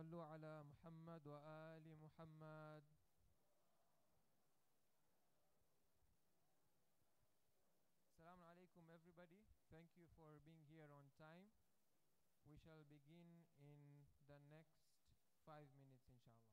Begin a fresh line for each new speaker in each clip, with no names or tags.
صلوا على محمد وآل محمد. Assalamu alaikum everybody. Thank you for being here on time. We shall begin in the next 5 minutes inshallah.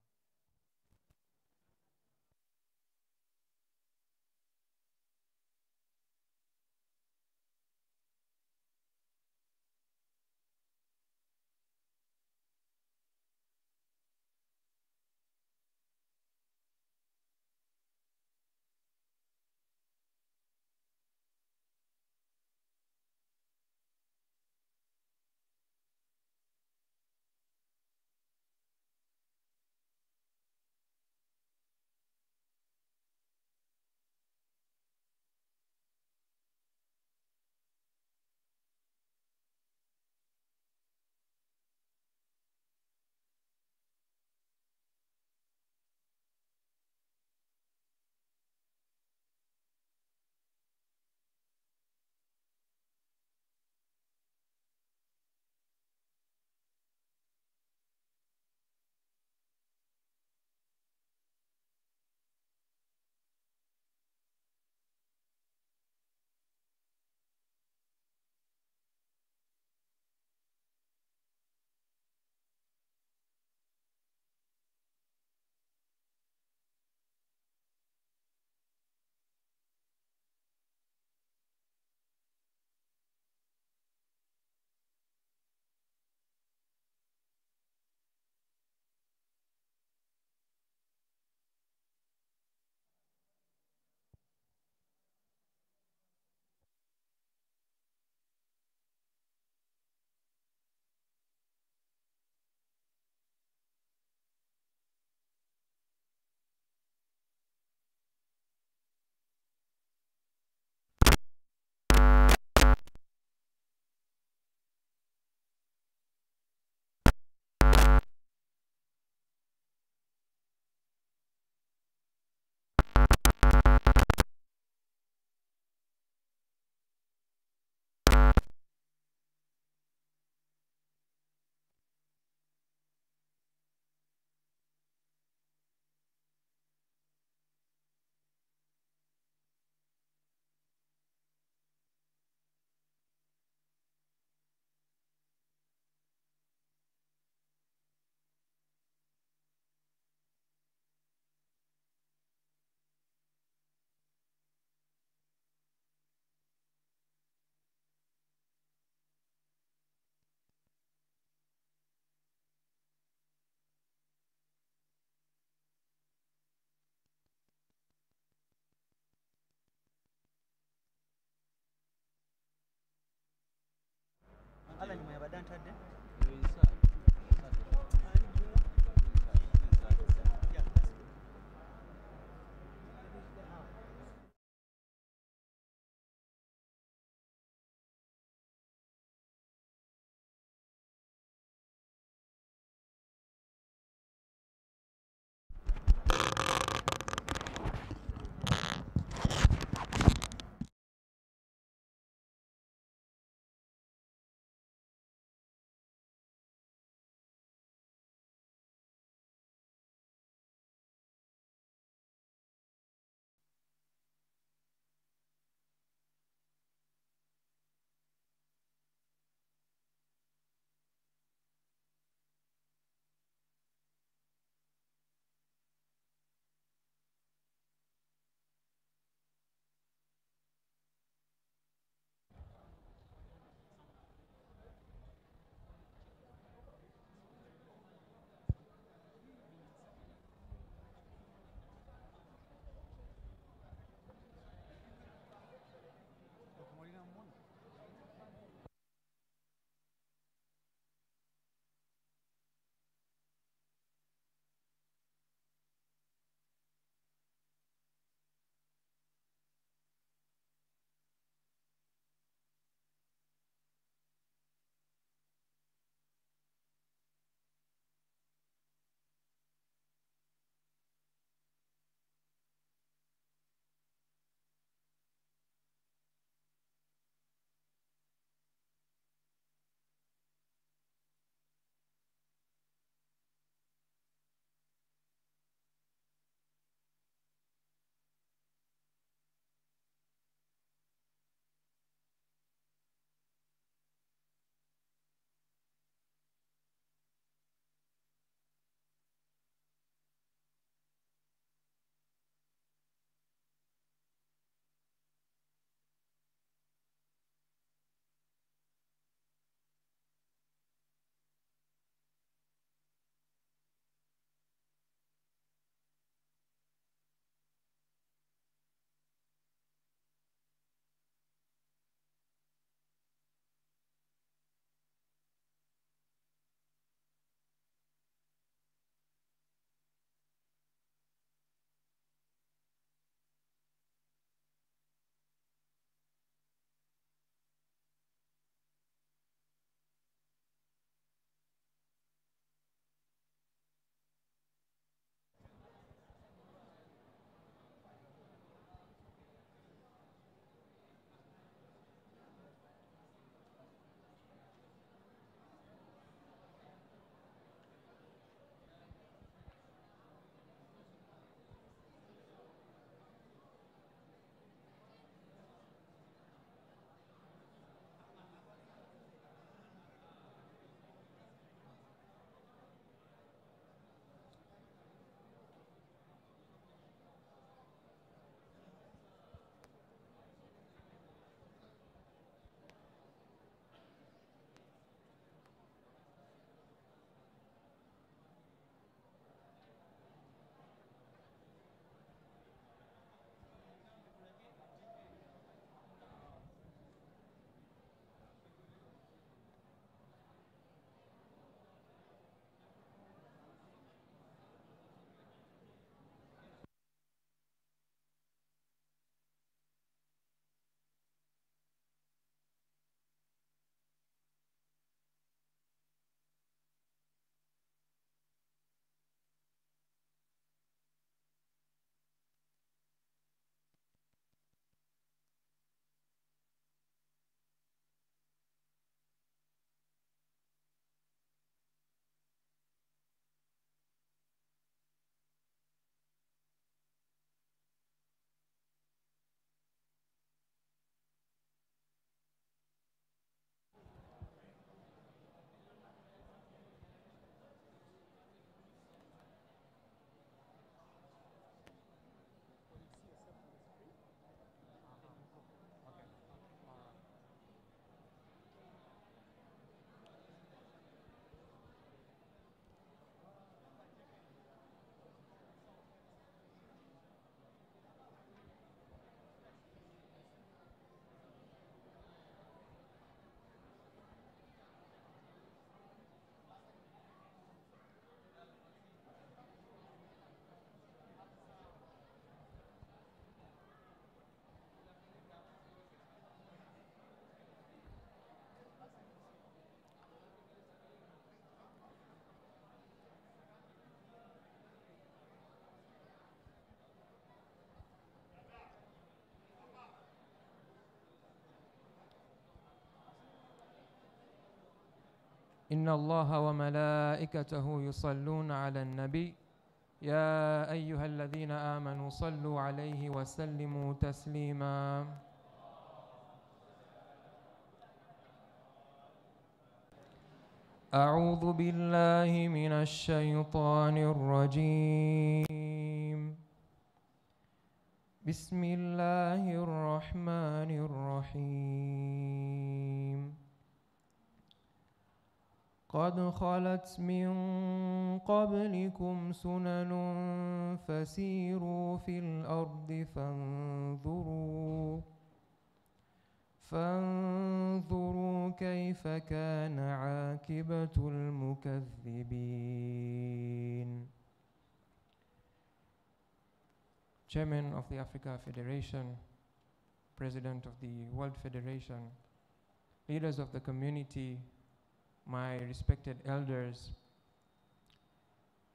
Ala nyuma ya badan tadde.
إن الله وملائكته يصلون على النبي يا أيها الذين آمنوا صلوا عليه وسلموا تسليما. أعوذ بالله من الشيطان الرجيم. بسم الله الرحمن الرحيم. قد خلت من قبلكم سنن فسيروا في الأرض فانظروا كيف كان عاقبة المكذبين. Chairman of the Africa Federation, President of the World Federation, leaders of the community, my respected elders,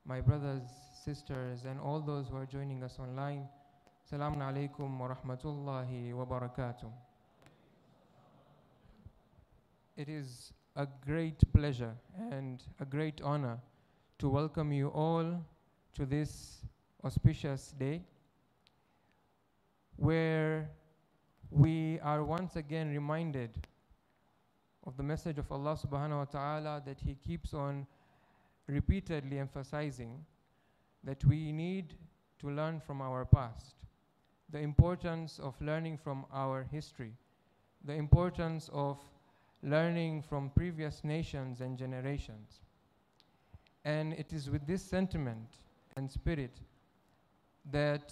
my brothers, sisters, and all those who are joining us online, Assalamu alaikum wa rahmatullahi wa barakatuh. It is a great pleasure and a great honor to welcome you all to this auspicious day where we are once again reminded of the message of Allah subhanahu wa ta'ala that He keeps on repeatedly emphasizing, that we need to learn from our past, the importance of learning from our history, the importance of learning from previous nations and generations. And it is with this sentiment and spirit that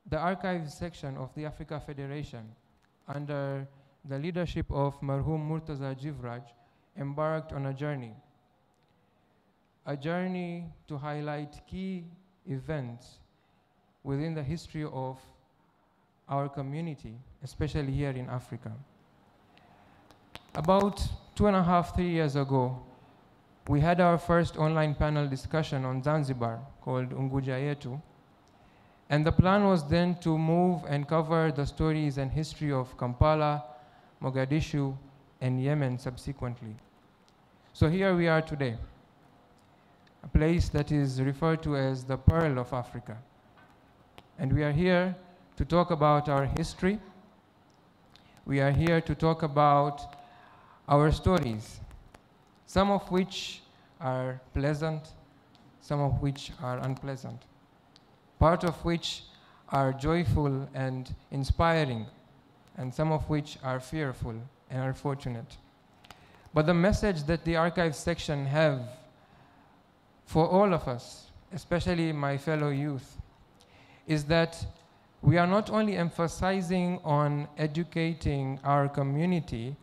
the archives section of the Africa Federation, under the leadership of Marhum Murtaza Jivraj, embarked on a journey to highlight key events within the history of our community, especially here in Africa. About 2.5, 3 years ago, we had our first online panel discussion on Zanzibar called Unguja Yetu. And the plan was then to move and cover the stories and history of Kampala, Mogadishu, and Yemen subsequently. So here we are today, a place that is referred to as the Pearl of Africa. And we are here to talk about our history. We are here to talk about our stories, some of which are pleasant, some of which are unpleasant, part of which are joyful and inspiring, and some of which are fearful and unfortunate. But the message that the archive section have for all of us, especially my fellow youth, is that we are not only emphasizing on educating our community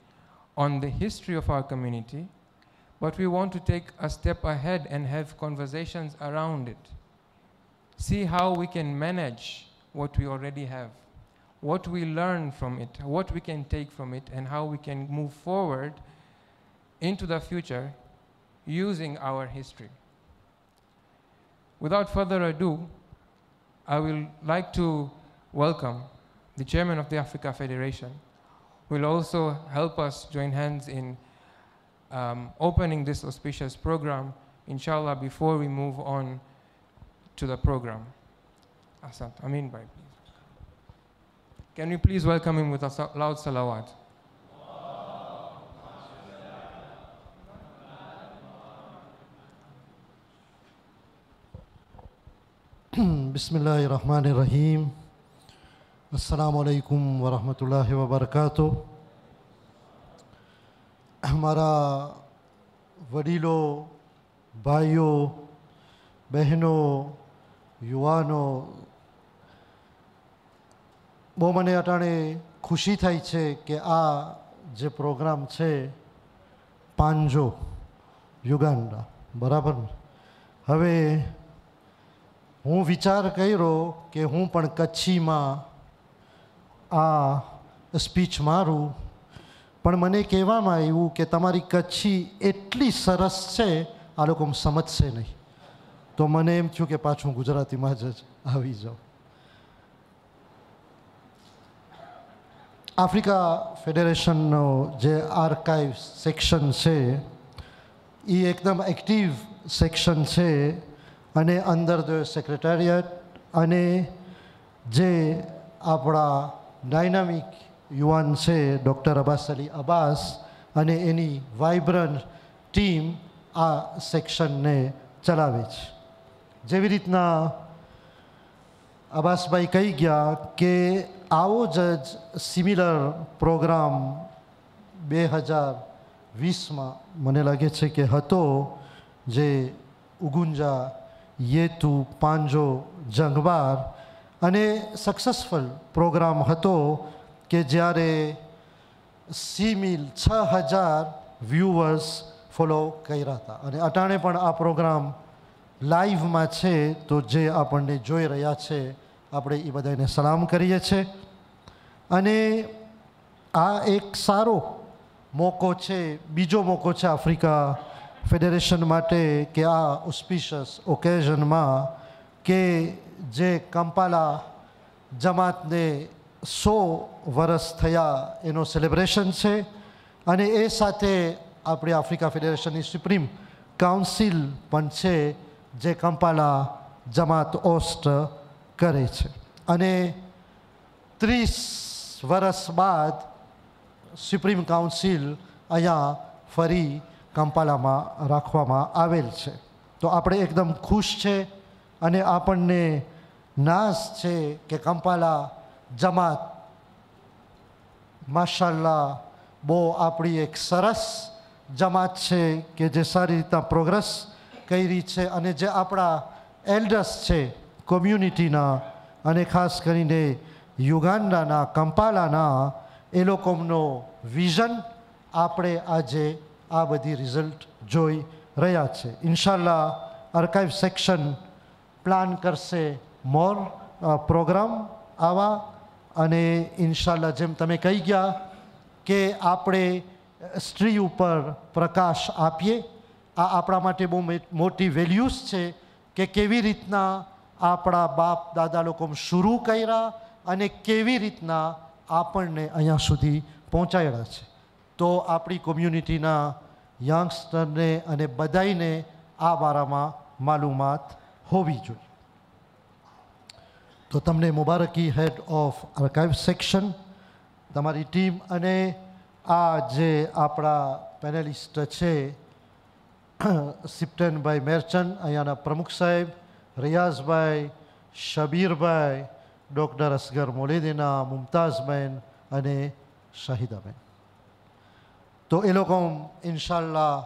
on the history of our community, but we want to take a step ahead and have conversations around it. See how we can manage what we already have, what we learn from it, what we can take from it, and how we can move forward into the future using our history. Without further ado, I will like to welcome the Chairman of the Africa Federation, who will also help us join hands in opening this auspicious program, inshallah, before we move on to the program. Asant. Amin Bhai, please. Can we please welcome him with a loud salawat?
Bismillahirrahmanirrahim. Assalamu alaikum wa rahmatullahi wa barakatuh. हमारा वडीलों, भाइयों, बहनों, યુવાનો, બહુ મને અટાણે ખુશી થાય છે કે આ જે પ્રોગ્રામ છે પાંજો યુગાન્ડા, બરાબર. હવે હું વિચાર કર્યો કે હું પણ કચ્છીમાં આ સ્પીચ મારું, પણ મને કહેવામાં આવ્યું કે તમારી કચ્છી એટલી સરસ છે આ લોકો સમજશે નહીં. તો મને એમ થયું કે પાછું ગુજરાતીમાં જ આવી જાઉં. આફ્રિકા ફેડરેશનનો જે આર્કાઇવ સેક્શન છે એ એકદમ એક્ટિવ સેક્શન છે અને અંદર ધ સેક્રેટરીએટ અને જે આપણા ડાયનામિક યુવાન છે ડૉક્ટર અબ્બાસ અલી અબ્બાસ અને એની વાઇબ્રન્ટ ટીમ આ સેક્શનને ચલાવે છે. જેવી રીતના અબ્બાસભાઈ કહી ગયા કે આવો જ સિમિલર પ્રોગ્રામ 2020માં મને લાગે છે કે હતો, જે ઉગુંજા યેતુ પાંજો જંગબાર, અને સક્સેસફુલ પ્રોગ્રામ હતો કે જ્યારે 6,000 વ્યુઅર્સ ફોલો કર્યા હતા. અને અટાણે પણ આ પ્રોગ્રામ લાઈવમાં છે, તો જે આપણને જોઈ રહ્યા છે આપણે એ બધાને સલામ કરીએ છીએ. અને આ એક સારો મોકો છે, બીજો મોકો છે આફ્રિકા ફેડરેશન માટે કે આ ઓસ્પિશિયસ ઓકેઝનમાં કે જે કંપાલા જમાતને 100 વર્ષ થયા એનો સેલિબ્રેશન છે, અને એ સાથે આપણી આફ્રિકા ફેડરેશનની સુપ્રીમ કાઉન્સિલ પણ છે જે કંપાલા જમાત હોસ્ટ કરે છે. અને 30 વર્ષ બાદ સુપ્રીમ કાઉન્સિલ અહીંયા ફરી કંપાલામાં રાખવામાં આવેલ છે. તો આપણે એકદમ ખુશ છે અને આપણને નાઝ છે કે કંપાલા જમાત માશાલ્લાહ બહુ આપણી એક સરસ જમાત છે કે જે સારી રીતના પ્રોગ્રેસ કરી છે. અને જે આપણા એલ્ડર્સ છે કોમ્યુનિટીના અને ખાસ કરીને યુગાન્ડાના કંપાલાના, એ લોકોનો વિઝન આપણે આજે આ બધી રિઝલ્ટ જોઈ રહ્યા છે. ઇન્શાલ્લાહ આર્કાઇવ સેક્શન પ્લાન કરશે મોર પ્રોગ્રામ આવા, અને ઇન્શાલ્લાહ જેમ તમે કહી ગયા કે આપણે સ્ત્રી ઉપર પ્રકાશ આપીએ. આ આપણા માટે બહુ મોટી વેલ્યુઝ છે કે કેવી રીતના આપણા બાપ દાદા લોકો શરૂ કર્યા અને કેવી રીતના આપણને અહીંયા સુધી પહોંચાડ્યા છે. તો આપણી કોમ્યુનિટીના યંગસ્ટરને અને બધાને આ બારામાં માલુમાત હોવી જોઈએ. તો તમને મુબારકી હેડ ઓફ આર્કાઇવ સેક્શન, તમારી ટીમ, અને આ જે આપણા પેનલિસ્ટ છે સિપ્ટેનભાઈ મેરચંદ અહીંયાના પ્રમુખ સાહેબ, રિયાઝભાઈ, શબીરભાઈ, ડૉક્ટર અસગર મોલેદીના, મુમતાઝબેન અને શાહિદાબેન. તો એ લોકો ઇન્શાલ્લાહ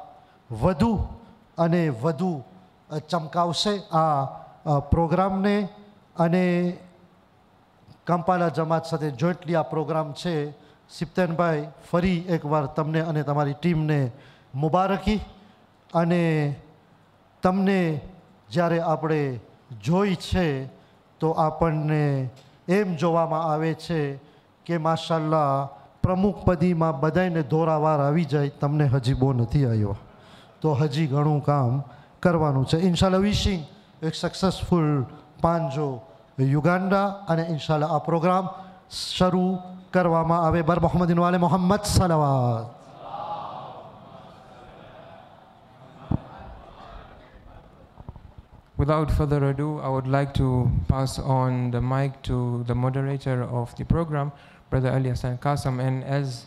વધુ અને વધુ ચમકાવશે આ પ્રોગ્રામને. અને કંપાલા જમાત સાથે જોઈન્ટલી આ પ્રોગ્રામ છે. સિપ્તેનભાઈ, ફરી એકવાર તમને અને તમારી ટીમને મુબારકી. અને તમને જ્યારે આપણે જોઈ છે તો આપણને એમ જોવામાં આવે છે કે માશાલ્લાહ પ્રમુખ પદીમાં બધાને દોરાવાર આવી જાય, તમને હજી બહુ નથી આવ્યો, તો હજી ઘણું કામ કરવાનું છે. ઇન્શાલ્લાહ વિશિંગ એક સક્સેસફુલ પાંજો યુગાન્ડા, અને ઇન્શાલ્લાહ આ પ્રોગ્રામ શરૂ કરવામાં આવે. બર મોહમ્મદિન વાલે Mohammad સલાવાત.
Without further ado, I would like to pass on the mic to the moderator of the program, Brother Ali Hassan Qasem. And as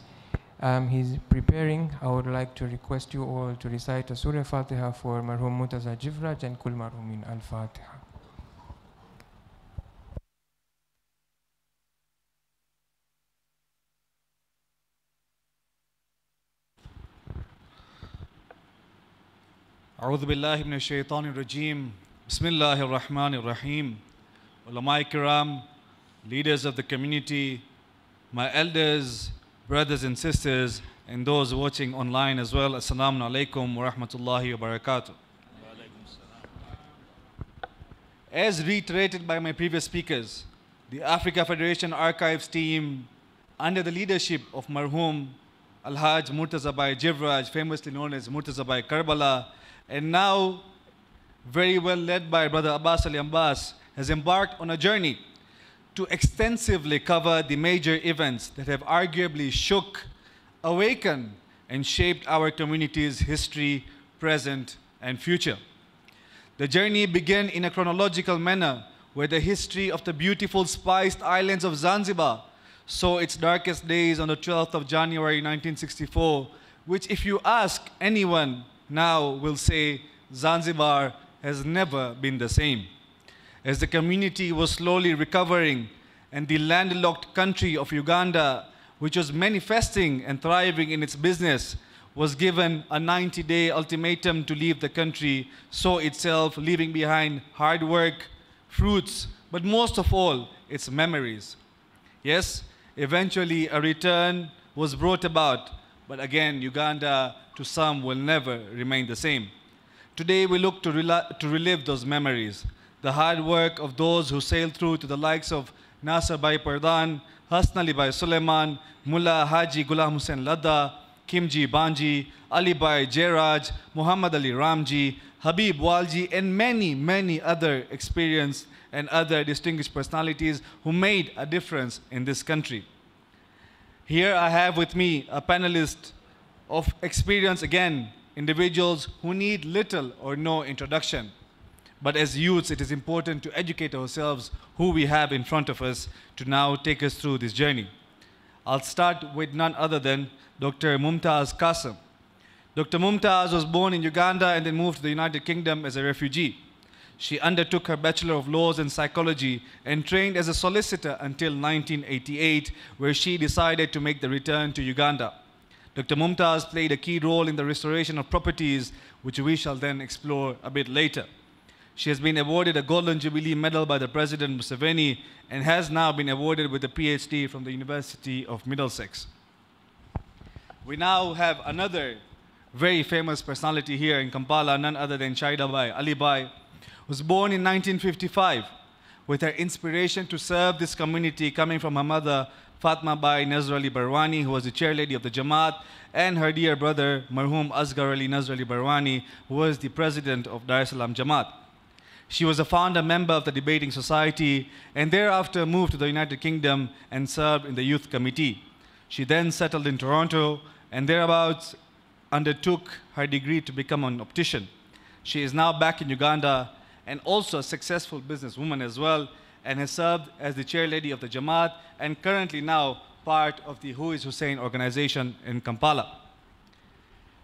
he's preparing, I would like to request you all to recite a Surah Fatiha for Marhum Mutaza Jivraj and Kul Marhumin Al-Fatiha.
أعوذ بالله من الشيطان الرجيم. بسم الله الرحمن الرحيم. Ulama Kiram, leaders of the community, my elders, brothers and sisters, and those watching online as well, Assalamu alaikum wa rahmatullahi wa barakatuh. As reiterated by my previous speakers, the Africa Federation Archives team, under the leadership of Marhum Al-Haj Murtaza Bhai Jivraj, famously known as Murtaza Bhai Karbala, and now very well led by Brother Abbas Ali Abbas, has embarked on a journey to extensively cover the major events that have arguably shook, awakened, and shaped our community's history, present, and future. The journey began in a chronological manner where the history of the beautiful spiced islands of Zanzibar saw its darkest days on the 12th of January 1964, which if you ask anyone now will say Zanzibar has never been the same. As the community was slowly recovering and the landlocked country of Uganda, which was manifesting and thriving in its business, was given a 90-day ultimatum to leave the country, saw itself leaving behind hard work, fruits, but most of all, its memories. Yes, eventually a return was brought about, but again, Uganda to some will never remain the same. Today we look to relive those memories, the hard work of those who sailed through to the likes of Nasser Bhai Pardhan, Hassan Ali Bhai Suleiman, Mullah Haji Ghulam Hussain Ladda, Kimji Banji, Ali Bhai Jairaj, Muhammad Ali Ramji, Habib Walji, and many, many other experienced and other distinguished personalities who made a difference in this country. Here I have with me a panelist of experience, again, individuals who need little or no introduction. But as youths, it is important to educate ourselves who we have in front of us to now take us through this journey. I'll start with none other than Dr. Mumtaz Qasim. Dr. Mumtaz was born in Uganda and then moved to the United Kingdom as a refugee. She undertook her Bachelor of Laws in Psychology and trained as a solicitor until 1988, where she decided to make the return to Uganda. Dr. Mumtaz played a key role in the restoration of properties, which we shall then explore a bit later. She has been awarded a Golden Jubilee Medal by the President Museveni and has now been awarded with a PhD from the University of Middlesex. We now have another very famous personality here in Kampala, none other than Shaida Bai, Ali Bai, was born in 1955 with her inspiration to serve this community coming from her mother, Fatma Bai Nazr Ali Barwani, who was the chairlady of the Jamaat, and her dear brother, Marhum Asghar Ali Nazr Ali Barwani, who was the president of Dar es Salaam Jamaat. She was a founder member of the Debating Society and thereafter moved to the United Kingdom and served in the Youth Committee. She then settled in Toronto and thereabouts undertook her degree to become an optician. She is now back in Uganda and also a successful businesswoman as well, and has served as the chairlady of the Jamaat and currently now part of the Who is Hussein organization in Kampala.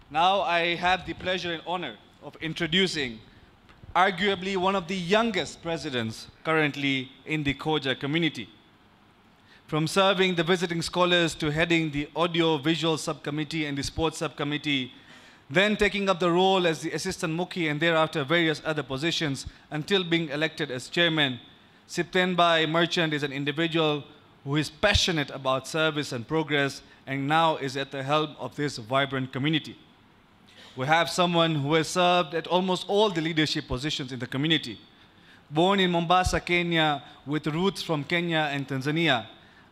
Now I have the pleasure and honor of introducing arguably one of the youngest presidents currently in the Koja community. From serving the visiting scholars to heading the audio-visual subcommittee and the sports subcommittee, then taking up the role as the assistant Mukhi and thereafter various other positions until being elected as chairman, Siptenbai Merchant is an individual who is passionate about service and progress and now is at the helm of this vibrant community. We have someone who has served at almost all the leadership positions in the community. Born in Mombasa, Kenya, with roots from Kenya and Tanzania,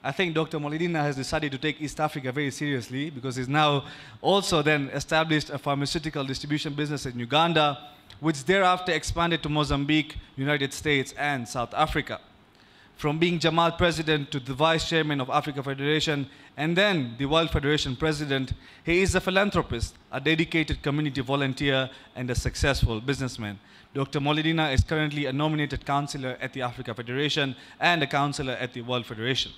I think Dr. Molidina has decided to take East Africa very seriously because he's now also then established a pharmaceutical distribution business in Uganda, which thereafter expanded to Mozambique, United States, and South Africa. From being Jamaat president to the vice chairman of Africa Federation and then the World Federation president, he is a philanthropist, a dedicated community volunteer, and a successful businessman. Dr. Molidina is currently a nominated counselor at the Africa Federation and a counselor at the World Federation.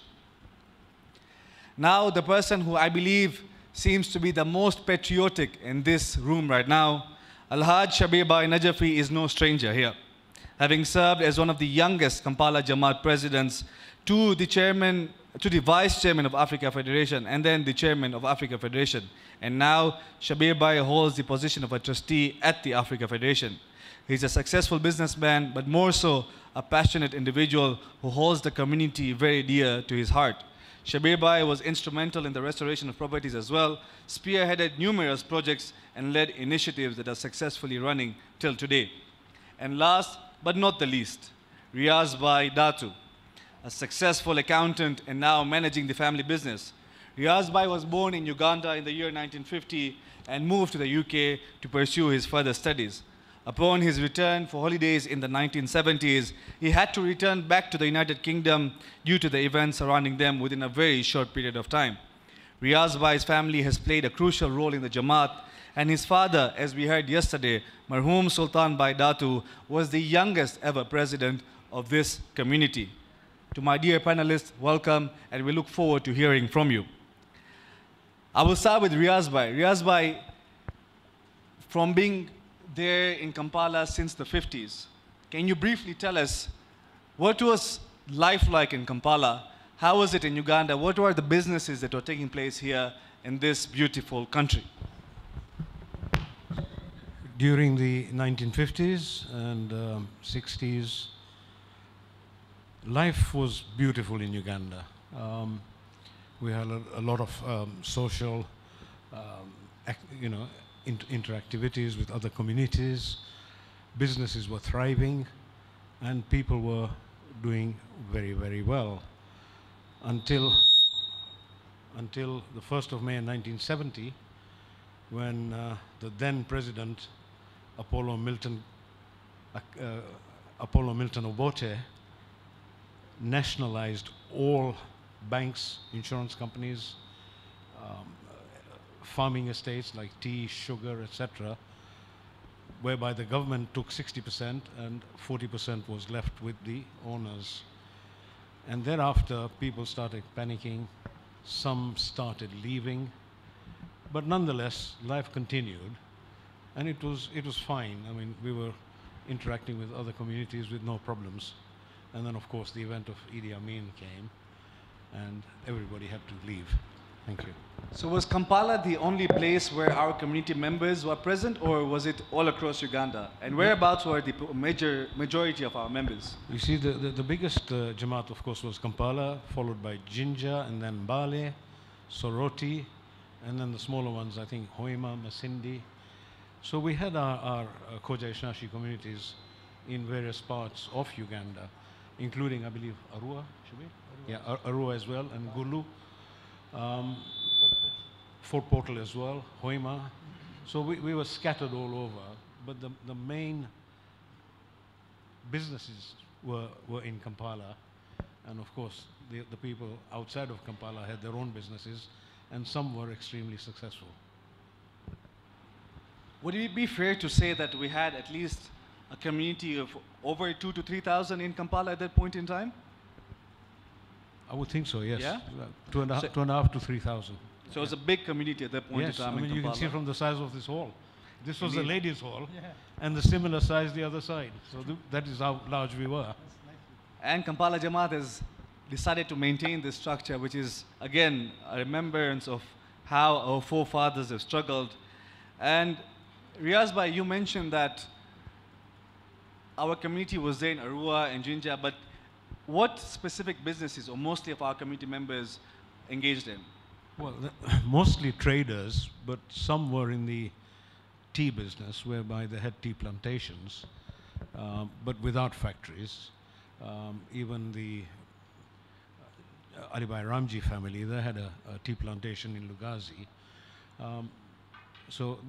Now, the person who I believe seems to be the most patriotic in this room right now, Alhaj Shabir Bhai Najafi, is no stranger here. Having served as one of the youngest Kampala Jamaat presidents to the vice chairman of Africa Federation and then the chairman of Africa Federation. And now Shabir Bhai holds the position of a trustee at the Africa Federation. He's a successful businessman, but more so a passionate individual who holds the community very dear to his heart. Shabir Bhai was instrumental in the restoration of properties as well, spearheaded numerous projects and led initiatives that are successfully running till today. And last but not the least, Riaz Bhai Datu, a successful accountant and now managing the family business. Riaz Bhai was born in Uganda in the year 1950 and moved to the UK to pursue his further studies. Upon his return for holidays in the 1970s, he had to return back to the United Kingdom due to the events surrounding them within a very short period of time. Riaz Bhai's family has played a crucial role in the Jamaat, and his father, as we heard yesterday, Marhum Sultan Bhai Datu, was the youngest ever president of this community. To my dear panelists, welcome, and we look forward to hearing from you. I will start with Riaz Bhai. Riaz Bhai, from being there in Kampala since the 50s, can you briefly tell us what was life like in Kampala? How was it in Uganda? What were the businesses that were taking place here in this beautiful country?
During the 1950s and 60s, life was beautiful in Uganda. We had a lot of social, interactivities with other communities. Businesses were thriving, and people were doing very, very well. Until the 1st of May 1970, when the then president Apollo Milton Obote nationalized all banks, insurance companies, farming estates like tea, sugar, etc., whereby the government took 60% and 40% was left with the owners. And thereafter, people started panicking, some started leaving, but nonetheless, life continued, and it was fine. I mean, we were interacting with other communities with no problems. And then, of course, the event of Idi Amin came, and everybody had to leave. Thank you.
So was Kampala the only place where our community members were present, or was it all across Uganda? And whereabouts were the majority of our members?
You see, the biggest Jamaat, of course, was Kampala, followed by Jinja, and then Mbale, Soroti, and then the smaller ones, I think, Hoima, Masindi. So we had our Koja Ishashi communities in various parts of Uganda, including, I believe, Arua, should we? Yeah, Arua as well, and Gulu. Fort Portal as well, Hoima. So we were scattered all over, but the main businesses were in Kampala, and of course the people outside of Kampala had their own businesses, and some were extremely successful.
Would it be fair to say that we had at least a community of over 2,000 to 3,000 in Kampala at that point in time?
I would think so, yes.
Yeah?
2.5 to 3,000.
So it was a big community at that point
Yes,
in time
I mean,
in
you
Kampala.
can see from the size of this hall. This was the
Indeed.
ladies' hall, and the similar size the other side. So that is how large we were.
And Kampala Jamaat has decided to maintain this structure, which is, again, a remembrance of how our forefathers have struggled. And Riaz Bhai, you mentioned that our community was there in Arua and Jinja, but what specific businesses, or mostly of our community members, engaged in?
Well, mostly traders, but some were in the tea business, whereby they had tea plantations, but without factories. Even the Alibai Ramji family, they had a tea plantation in Lugazi. So,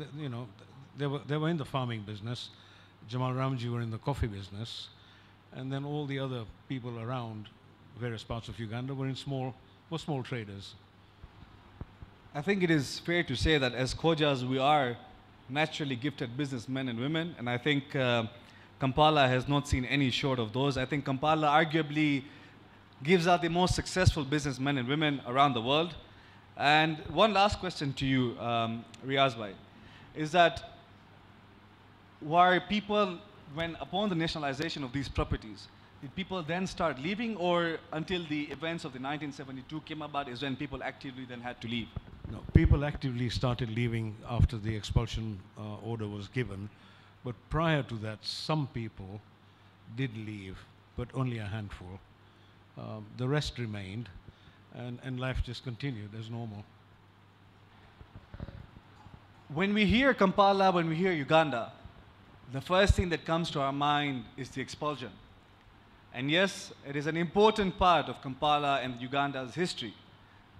they were in the farming business. Jamal Ramji were in the coffee business. And then all the other people around various parts of Uganda were small traders.
I think it is fair to say that as Khojas, we are naturally gifted businessmen and women, and I think Kampala has not seen any short of those. I think Kampala arguably gives out the most successful businessmen and women around the world. And one last question to you, Riaz Bhai, is that were people, when upon the nationalization of these properties, did people then start leaving, or until the events of the 1972 came about is when people actively then had to leave?
No, people actively started leaving after the expulsion order was given. But prior to that, some people did leave, but only a handful. The rest remained, and life just continued as normal.
When we hear Kampala, when we hear Uganda, the first thing that comes to our mind is the expulsion. And yes, it is an important part of Kampala and Uganda's history.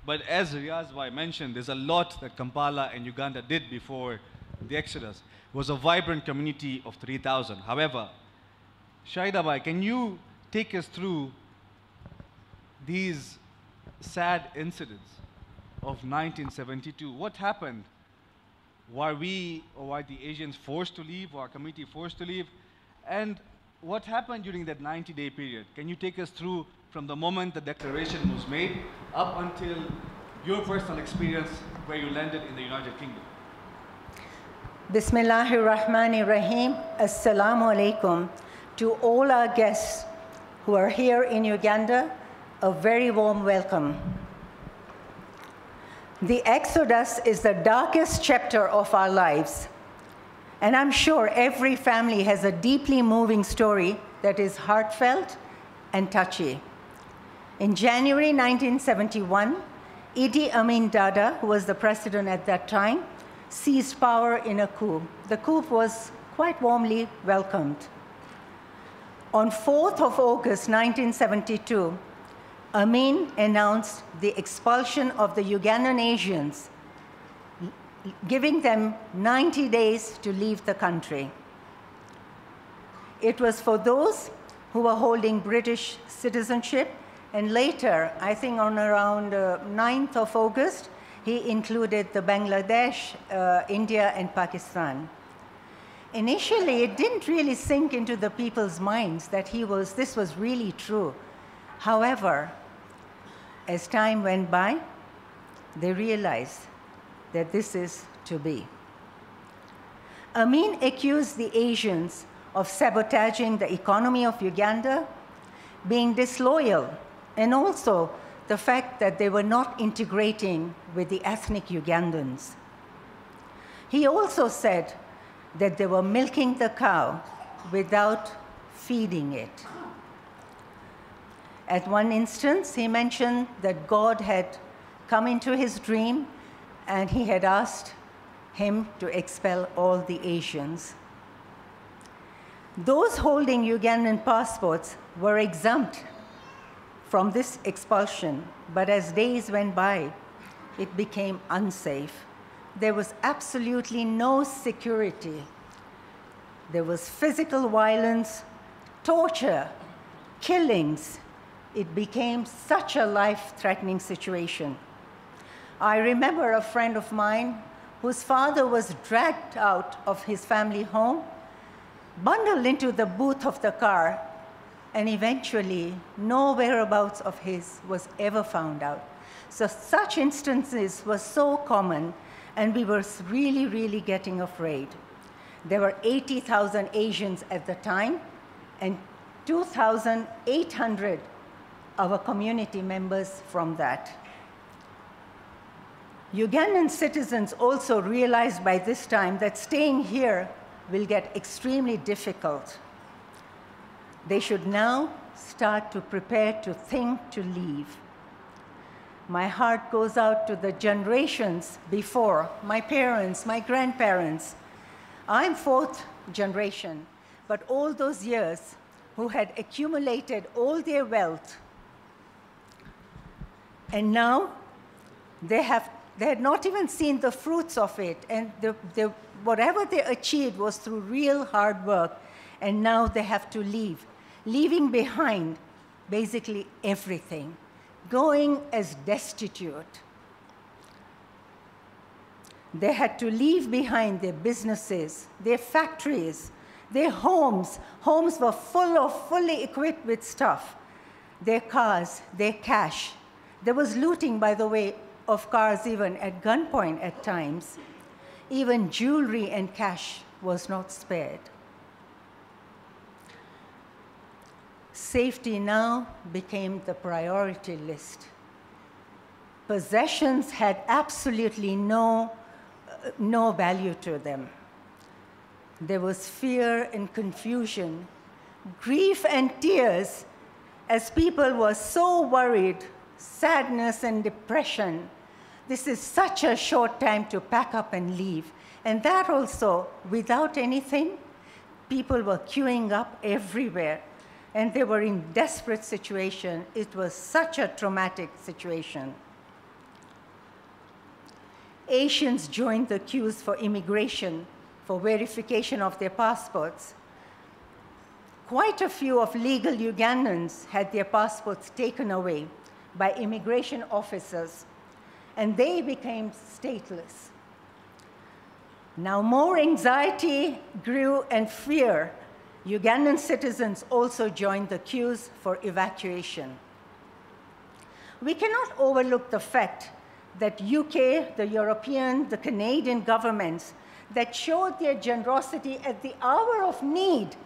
But as Riaz Bhai mentioned, there's a lot that Kampala and Uganda did before the Exodus. It was a vibrant community of 3,000. However, Shahida Bhai, can you take us through these sad incidents of 1972? What happened? Why we, or why the Asians forced to leave, or our community forced to leave? And what happened during that 90-day period? Can you take us through from the moment the declaration was made up until your personal experience where you landed in the United Kingdom?
Bismillahir Rahmanir Rahim. Assalamu alaikum to all our guests who are here in Uganda. A very warm welcome. The Exodus is the darkest chapter of our lives. And I'm sure every family has a deeply moving story that is heartfelt and touchy. In January 1971, Idi Amin Dada, who was the president at that time, seized power in a coup. The coup was quite warmly welcomed. On 4th of August 1972, Amin announced the expulsion of the Ugandan Asians, giving them 90 days to leave the country. It was for those who were holding British citizenship, and later, I think on around 9th of August, he included the Bangladesh, India, and Pakistan. Initially, it didn't really sink into the people's minds that this was really true. However, as time went by, they realized that this is to be. Amin accused the Asians of sabotaging the economy of Uganda, being disloyal, and also the fact that they were not integrating with the ethnic Ugandans. He also said that they were milking the cow without feeding it. At one instance, he mentioned that God had come into his dream and he had asked him to expel all the Asians. Those holding Ugandan passports were exempt from this expulsion, but as days went by, it became unsafe. There was absolutely no security. There was physical violence, torture, killings. It became such a life-threatening situation. I remember a friend of mine whose father was dragged out of his family home, bundled into the boot of the car, and eventually no whereabouts of his was ever found out. So such instances were so common, and we were really, really getting afraid. There were 80,000 Asians at the time, and 2,800 our community members from that. Ugandan citizens also realized by this time that staying here will get extremely difficult. They should now start to prepare to think to leave. My heart goes out to the generations before, my parents, my grandparents. I'm fourth generation, but all those years who had accumulated all their wealth, and now they had not even seen the fruits of it, and whatever they achieved was through real hard work, and now they have to leave, leaving behind basically everything, going as destitute. They had to leave behind their businesses, their factories, their homes. Homes were fully equipped with stuff, their cars, their cash. There was looting, by the way, of cars even at gunpoint at times. Even jewelry and cash was not spared. Safety now became the priority list. Possessions had absolutely no value to them. There was fear and confusion, grief and tears, as people were so worried, sadness and depression. This is such a short time to pack up and leave. And that also, without anything, people were queuing up everywhere. And they were in desperate situation. It was such a traumatic situation. Asians joined the queues for immigration, for verification of their passports. Quite a few of legal Ugandans had their passports taken away by immigration officers, and they became stateless. Now more anxiety grew and fear. Ugandan citizens also joined the queues for evacuation. We cannot overlook the fact that UK, the European, the Canadian governments that showed their generosity at the hour of need.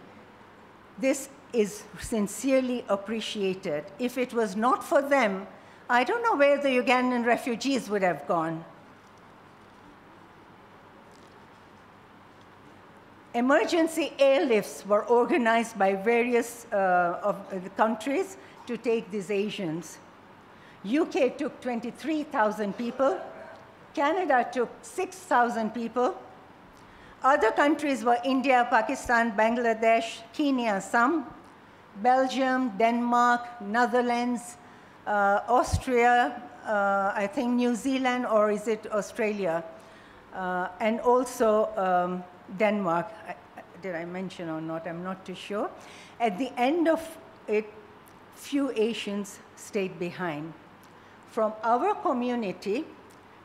This is sincerely appreciated. If it was not for them, I don't know where the Ugandan refugees would have gone. Emergency airlifts were organized by various of the countries to take these Asians. UK took 23,000 people. Canada took 6,000 people. Other countries were India, Pakistan, Bangladesh, Kenya, some, Belgium, Denmark, Netherlands, Austria, I think New Zealand, or is it Australia? And also Denmark. Did I mention or not? I'm not too sure. At the end of it, few Asians stayed behind. From our community,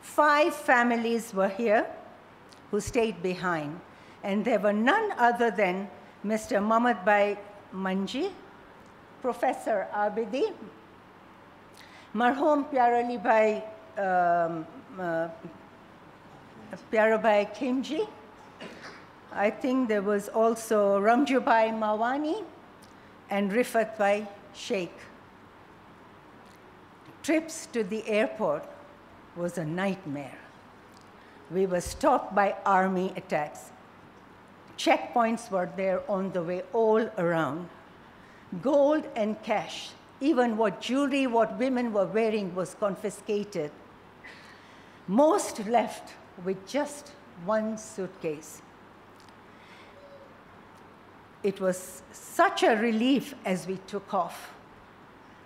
5 families were here who stayed behind. And there were none other than Mr. Mohammed Bhai Manji, Professor Abidi, Marhum Pyarali Bhai Pyarabhai Khimji. I think there was also Ramju Bhai Mawani and Rifat Bhai Sheikh. Trips to the airport was a nightmare. We were stopped by army attacks. Checkpoints were there on the way all around. Gold and cash, even what jewelry, what women were wearing was confiscated. Most left with just one suitcase. It was such a relief as we took off.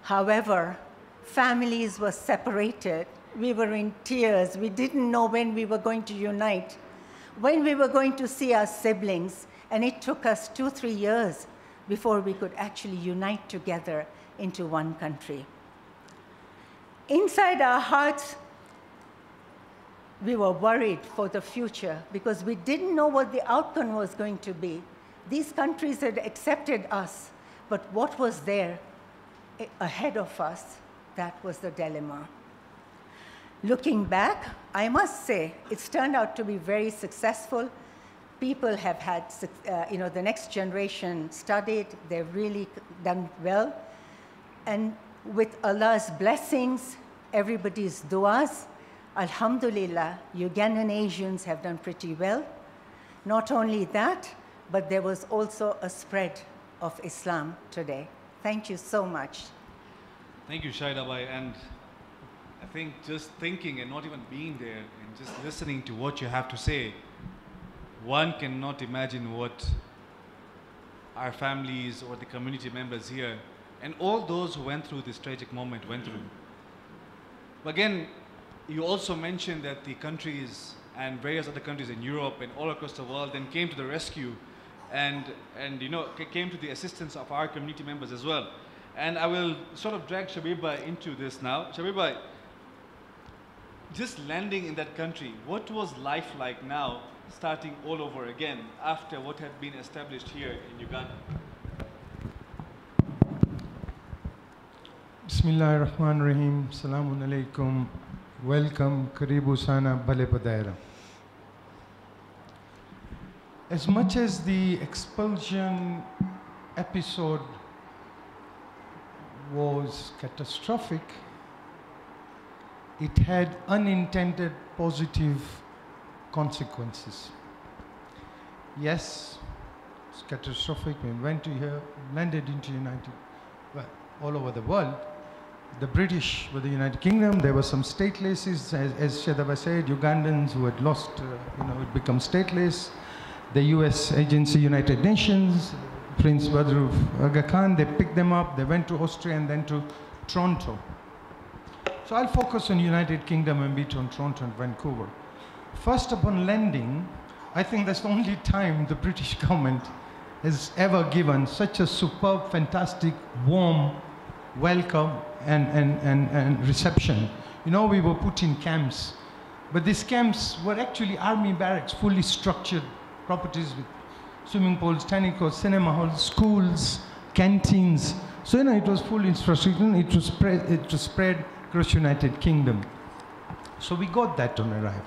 However, families were separated. We were in tears. We didn't know when we were going to unite, when we were going to see our siblings, and it took us 2-3 years before we could actually unite together into one country. Inside our hearts, we were worried for the future because we didn't know what the outcome was going to be. These countries had accepted us, but what was there ahead of us, that was the dilemma. Looking back, I must say, it's turned out to be very successful. People have had, the next generation studied, they've really done well. And with Allah's blessings, everybody's du'as, alhamdulillah, Ugandan Asians have done pretty well. Not only that, but there was also a spread of Islam today. Thank you so much.
Thank you, Shaida Bhai. And I think just thinking and not even being there and just listening to what you have to say, one cannot imagine what our families or the community members here and all those who went through this tragic moment went through. But again, you also mentioned that the countries and various other countries in Europe and all across the world then came to the rescue and came to the assistance of our community members as well. And I will sort of drag Shabir Bhai into this now. Shabir Bhai, just landing in that country, what was life like now, starting all over again after what had been established here in Uganda?
Bismillahirrahmanirrahim. Assalamu alaikum. Welcome, Karibu Sana Bale Padaira. As much as the expulsion episode was catastrophic, it had unintended positive consequences. Yes, it's catastrophic. We went to here, landed into all over the world. The British were the United Kingdom. There were some statelesses, as Shadaba said, Ugandans who had lost, it become stateless. The US agency, United Nations, Prince Badru Aga Khan, they picked them up. They went to Austria and then to Toronto. So I'll focus on United Kingdom and be on Toronto and Vancouver. first upon landing, I think that's the only time the British government has ever given such a superb, fantastic, warm welcome and reception. You know, we were put in camps, but these camps were actually army barracks, fully structured properties with swimming pools, tennis courts, cinema halls, schools, canteens. So, you know, it was full infrastructure. It was spread across United Kingdom. So we got that on arrival.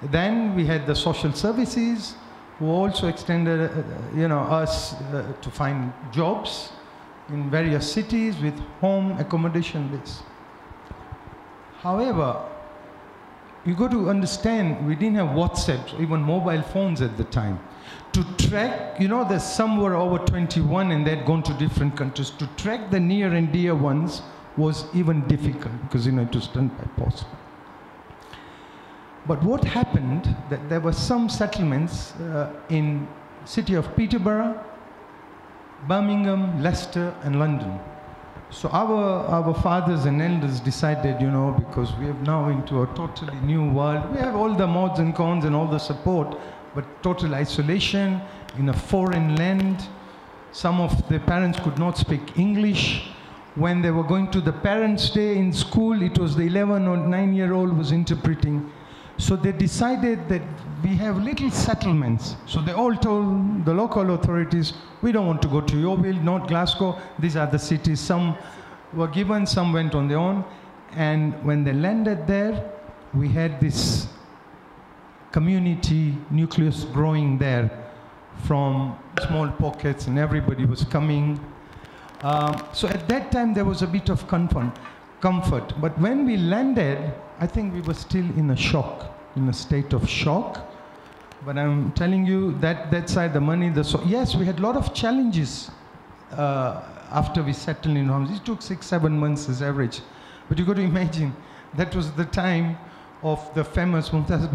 Then we had the social services, who also extended, us to find jobs in various cities with home accommodation lists. However, you got to understand, we didn't have WhatsApp, or even mobile phones at the time. To track, there's some were over 21 and they'd gone to different countries. To track the near and dear ones was even difficult because, it was done by post. But what happened, that there were some settlements in city of Peterborough, Birmingham, Leicester, and London. So our fathers and elders decided, because we are now into a totally new world, we have all the mods and cons and all the support, but total isolation in a foreign land. Some of the parents could not speak English. When they were going to the parents' day in school, it was the 11 or 9-year-old was interpreting. So they decided that we have little settlements. So they all told the local authorities, we don't want to go to Yeovil, not Glasgow. These are the cities. Some were given, some went on their own. And when they landed there, we had this community nucleus growing there from small pockets, and everybody was coming. So at that time, there was a bit of comfort. But when we landed, I think we were still in a state of shock. But I'm telling you that side, the money, yes, we had a lot of challenges after we settled in homes. It took 6-7 months as average. But you got to imagine, that was the time of the famous Mumtaz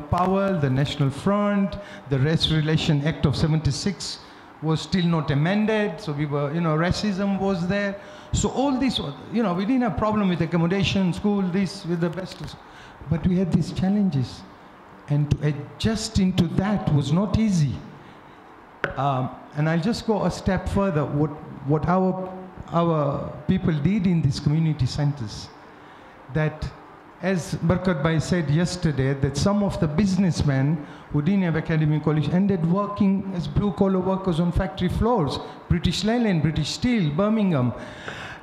Powell, the National Front, the Race Relation Act of 76 was still not amended. So we were, racism was there. So all this was, we didn't have problem with accommodation, school, this, with the best. But we had these challenges. And to adjust into that was not easy. And I'll just go a step further. What our people did in these community centers, that as Barkat Bhai said yesterday, that some of the businessmen who didn't have academic college ended working as blue-collar workers on factory floors. British Leyland, British Steel, Birmingham.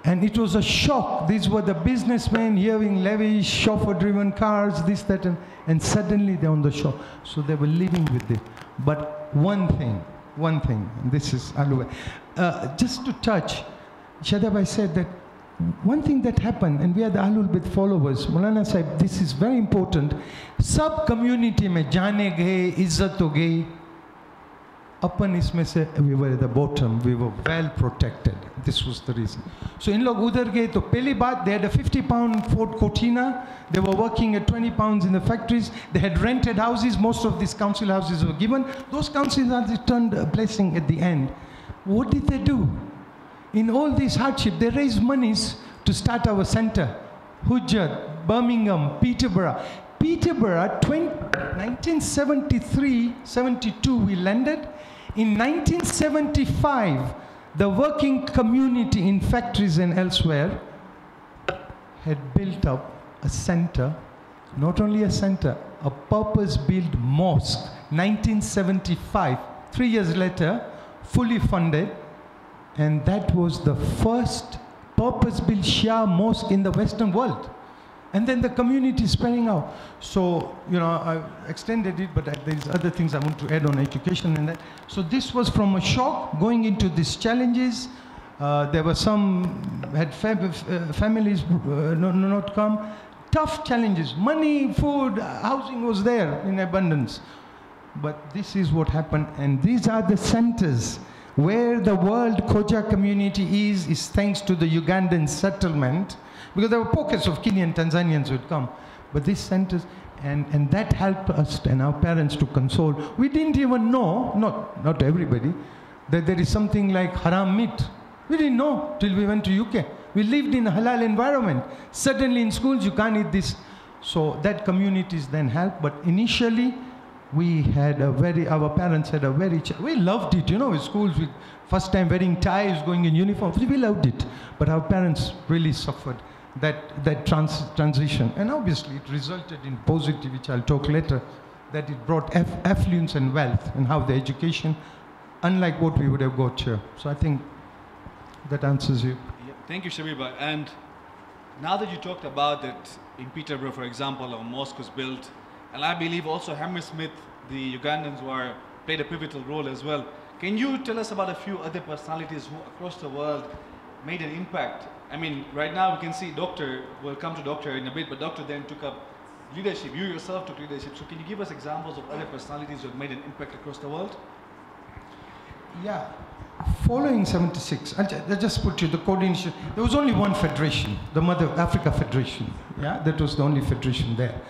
And it was a shock. These were the businessmen hearing lavish, chauffeur-driven cars, this, that, and suddenly they're on the shore. So they were living with it. But one thing, and this is Alu. Just to touch, Shadabai said that one thing that happened, and we are the Ahlul Bayt followers, Maulana Sahib, this is very important. Sab community mein jaane gaye, izzat ho gayi. Upon isme se, we were at the bottom, we were well protected. This was the reason. So in log udhar gaye, to pehli baat, they had a 50-pound Ford Cortina. They were working at 20 pounds in the factories. They had rented houses. Most of these council houses were given. Those council houses turned a blessing at the end. What did they do? In all this hardship, they raised monies to start our center. Hujjat, Birmingham, Peterborough. Peterborough, 1973-72 we landed. In 1975, the working community in factories and elsewhere had built up a center, not only a center, a purpose-built mosque. 1975, 3 years later, fully funded. And that was the first purpose-built Shia mosque in the Western world. And then the community is spreading out. So, I extended it, but there's other things I want to add on education and that. So this was from a shock, going into these challenges. There were some, had families not come. Tough challenges. Money, food, housing was there in abundance. But this is what happened. And these are the centers where the world Khoja community is thanks to the Ugandan settlement, because there were pockets of Kenyan Tanzanians who would come. But these centers, and that helped us and our parents to console. We didn't even know, not everybody, that there is something like haram meat. We didn't know till we went to UK. We lived in a halal environment. Suddenly in schools you can't eat this. So that communities then helped, but initially we had our parents had a very, we loved it, you know, in schools, we, first time wearing ties, going in uniforms, we loved it. But our parents really suffered that transition. And obviously it resulted in positive, which I'll talk later, that it brought affluence and wealth and how the education, unlike what we would have got here. So I think that answers you.
Yeah. Thank you, Shabiba. And now that you talked about that in Peterborough, for example, a mosque was built, and I believe also Hammersmith, the Ugandans played a pivotal role as well. Can you tell us about a few other personalities who across the world made an impact? I mean, right now we can see Doctor, we'll come to Doctor in a bit, but Doctor then took up leadership. You yourself took leadership. So can you give us examples of other personalities who have made an impact across the world?
Yeah. Following 76, I'll just put you the coordination. There was only one federation, the Mother Africa Federation. Yeah, that was the only federation there.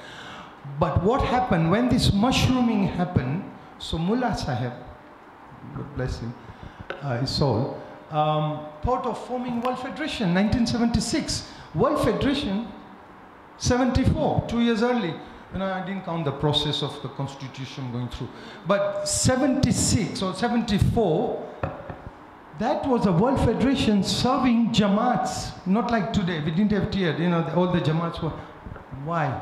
But what happened when this mushrooming happened? So Mullah Sahib, God bless him, his soul, thought of forming World Federation, 1976. World Federation, 74, 2 years early. You know, I didn't count the process of the constitution going through. But 76 or 74, that was a World Federation serving Jamaats, not like today. We didn't have tier, you know, all the Jamaats were. Why?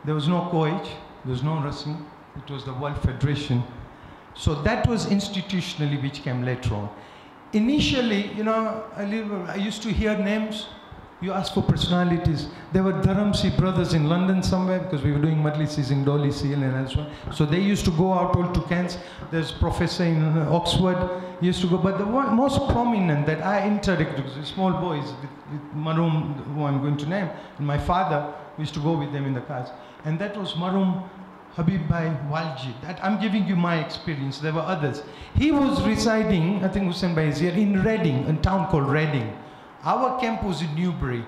There was no COH, there was no Rasim, it was the World Federation. So that was institutionally which came later on. Initially, you know, I used to hear names. You ask for personalities. There were Dharamsi brothers in London somewhere because we were doing Majlisis in Dolly Seal and elsewhere. So they used to go out all to Cairns. There's professor in Oxford, he used to go. But the one most prominent that I interacted with, small boys with Maroom, who I'm going to name, and my father, we used to go with them in the cars. And that was Maroom Habib Bhai Walji. That I'm giving you my experience. There were others. He was residing, I think Hussein Bhai is here, in Reading, a town called Reading. Our camp was in Newbury.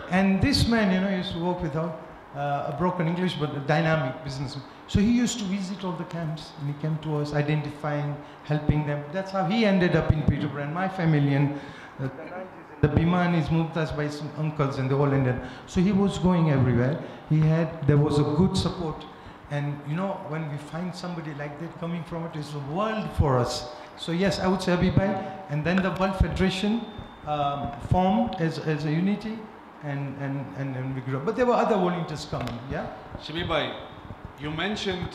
And this man, you know, used to work without a broken English, but a dynamic businessman. So he used to visit all the camps, and he came to us, identifying, helping them. That's how he ended up in Peterborough, and my family, and the Bimanis, Mumtaz by some uncles, and they all ended. So he was going everywhere. There was a good support. And you know, when we find somebody like that coming from it, it's a world for us. So yes, I would say Abibai, and then the World Federation formed as a unity, and we grew up. But there were other volunteers coming, yeah?
Shabibai, you mentioned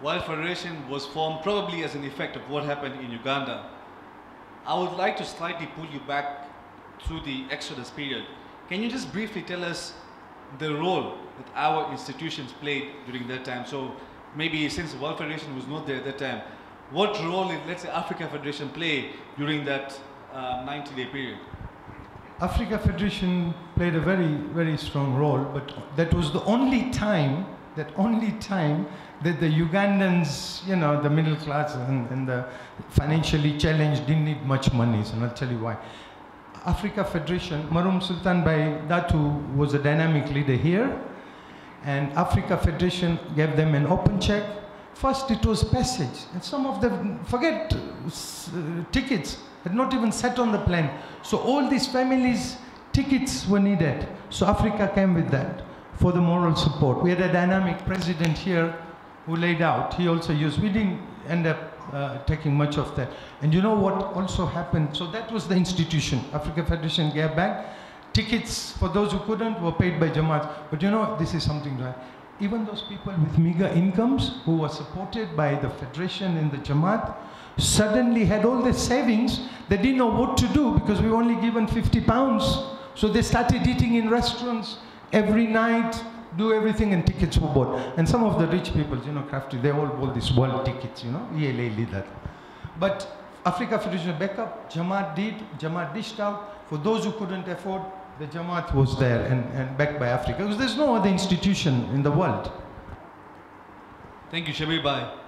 World Federation was formed probably as an effect of what happened in Uganda. I would like to slightly pull you back through the Exodus period. Can you just briefly tell us the role that our institutions played during that time? So maybe since the World Federation was not there at that time, what role did, let's say, Africa Federation play during that 90-day period?
Africa Federation played a very, very strong role, but that was the only time that the Ugandans, you know, the middle class and the financially challenged didn't need much money, and I'll tell you why. Africa Federation, Maroom Sultan Bhai Datu was a dynamic leader here, and Africa Federation gave them an open check. First it was passage, and some of them, forget tickets, had not even sat on the plane. So all these families' tickets were needed. So Africa came with that for the moral support. We had a dynamic president here who laid out. He also used, we didn't end up taking much of that. And you know what also happened? So that was the institution. Africa Federation gave back. Tickets for those who couldn't were paid by Jamaat. But you know, this is something right. Even those people with meager incomes who were supported by the Federation and the Jamaat suddenly had all their savings. They didn't know what to do because we were only given 50 pounds. So they started eating in restaurants every night, do everything, and tickets were bought. And some of the rich people, you know, crafty, they all bought these world tickets, you know, that. But Africa Federation backup, Jamaat dished out. For those who couldn't afford, the Jamaat was there and backed by Africa, because there's no other institution in the world.
Thank you, Shabibai.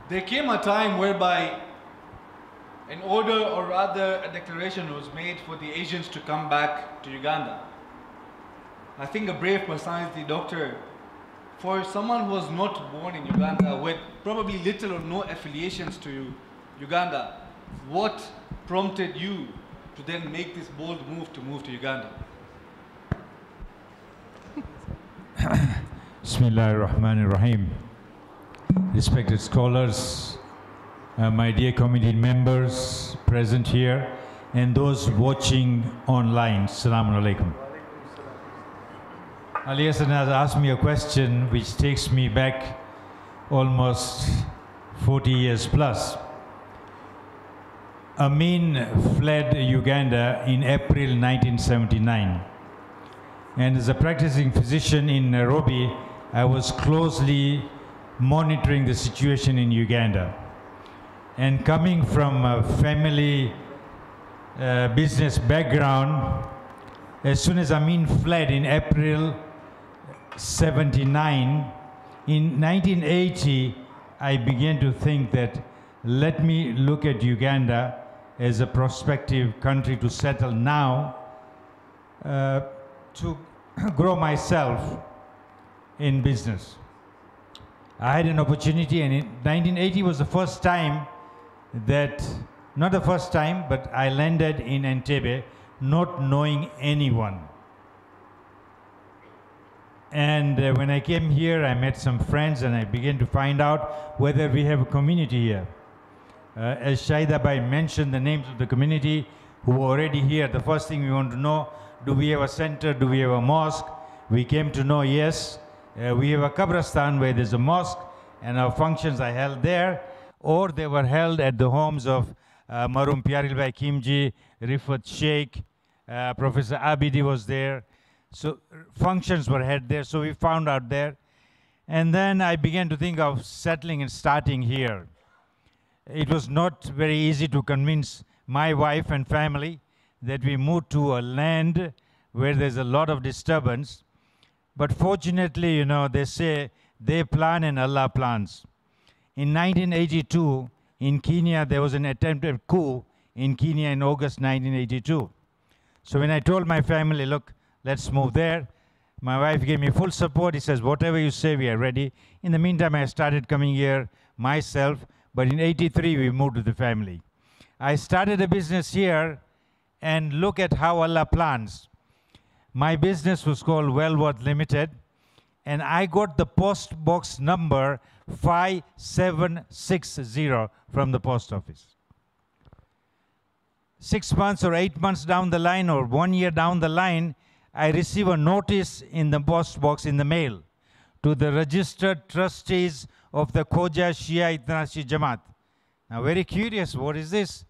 There came a time whereby an order, or rather a declaration, was made for the Asians to come back to Uganda. I think a brave personality, Doctor, for someone who was not born in Uganda, with probably little or no affiliations to Uganda, what prompted you to then make this bold move to Uganda?
Bismillahir Rahmanir Rahim. Respected scholars, my dear committee members present here, and those watching online, Assalamu alaikum. Ali Hassan has asked me a question which takes me back almost 40 years plus. Amin fled Uganda in April 1979. And as a practicing physician in Nairobi, I was closely monitoring the situation in Uganda. And coming from a family business background, as soon as Amin fled in April 79, in 1980, I began to think that let me look at Uganda as a prospective country to settle now, to grow myself in business. I had an opportunity, and in 1980 was the first time that, not the first time, but I landed in Entebbe not knowing anyone. And when I came here, I met some friends and I began to find out whether we have a community here. As Shahida Bai mentioned the names of the community who were already here, the first thing we want to know, do we have a center, do we have a mosque? We came to know, yes, we have a Kabristan where there's a mosque and our functions are held there, or they were held at the homes of Marum Pyaril Bhai Kimji, Rifat Sheikh, Professor Abidi was there. So functions were held there, so we found out there. And then I began to think of settling and starting here. It was not very easy to convince my wife and family that we moved to a land where there's a lot of disturbance. But fortunately, you know, they say they plan and Allah plans. In 1982, in Kenya, there was an attempted coup in Kenya in August 1982. So when I told my family, look, let's move there, my wife gave me full support. He says, whatever you say, we are ready. In the meantime, I started coming here myself. But in 83, we moved with the family. I started a business here, and look at how Allah plans. My business was called Wellworth Limited, and I got the post box number 5760 from the post office. 6 months or 8 months down the line, or 1 year down the line, I receive a notice in the post box in the mail to the registered trustees of the Khoja Shia International Jamaat. Now, very curious, what is this?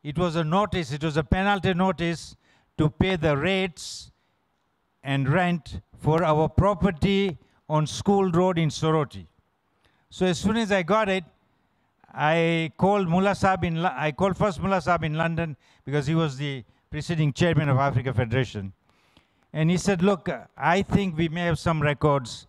It was a notice, it was a penalty notice to pay the rates and rent for our property on School Road in Soroti. So as soon as I got it, I called Mullah Sahib I called first Mullah Sahib in London because he was the preceding chairman of Africa Federation. And he said, look, I think we may have some records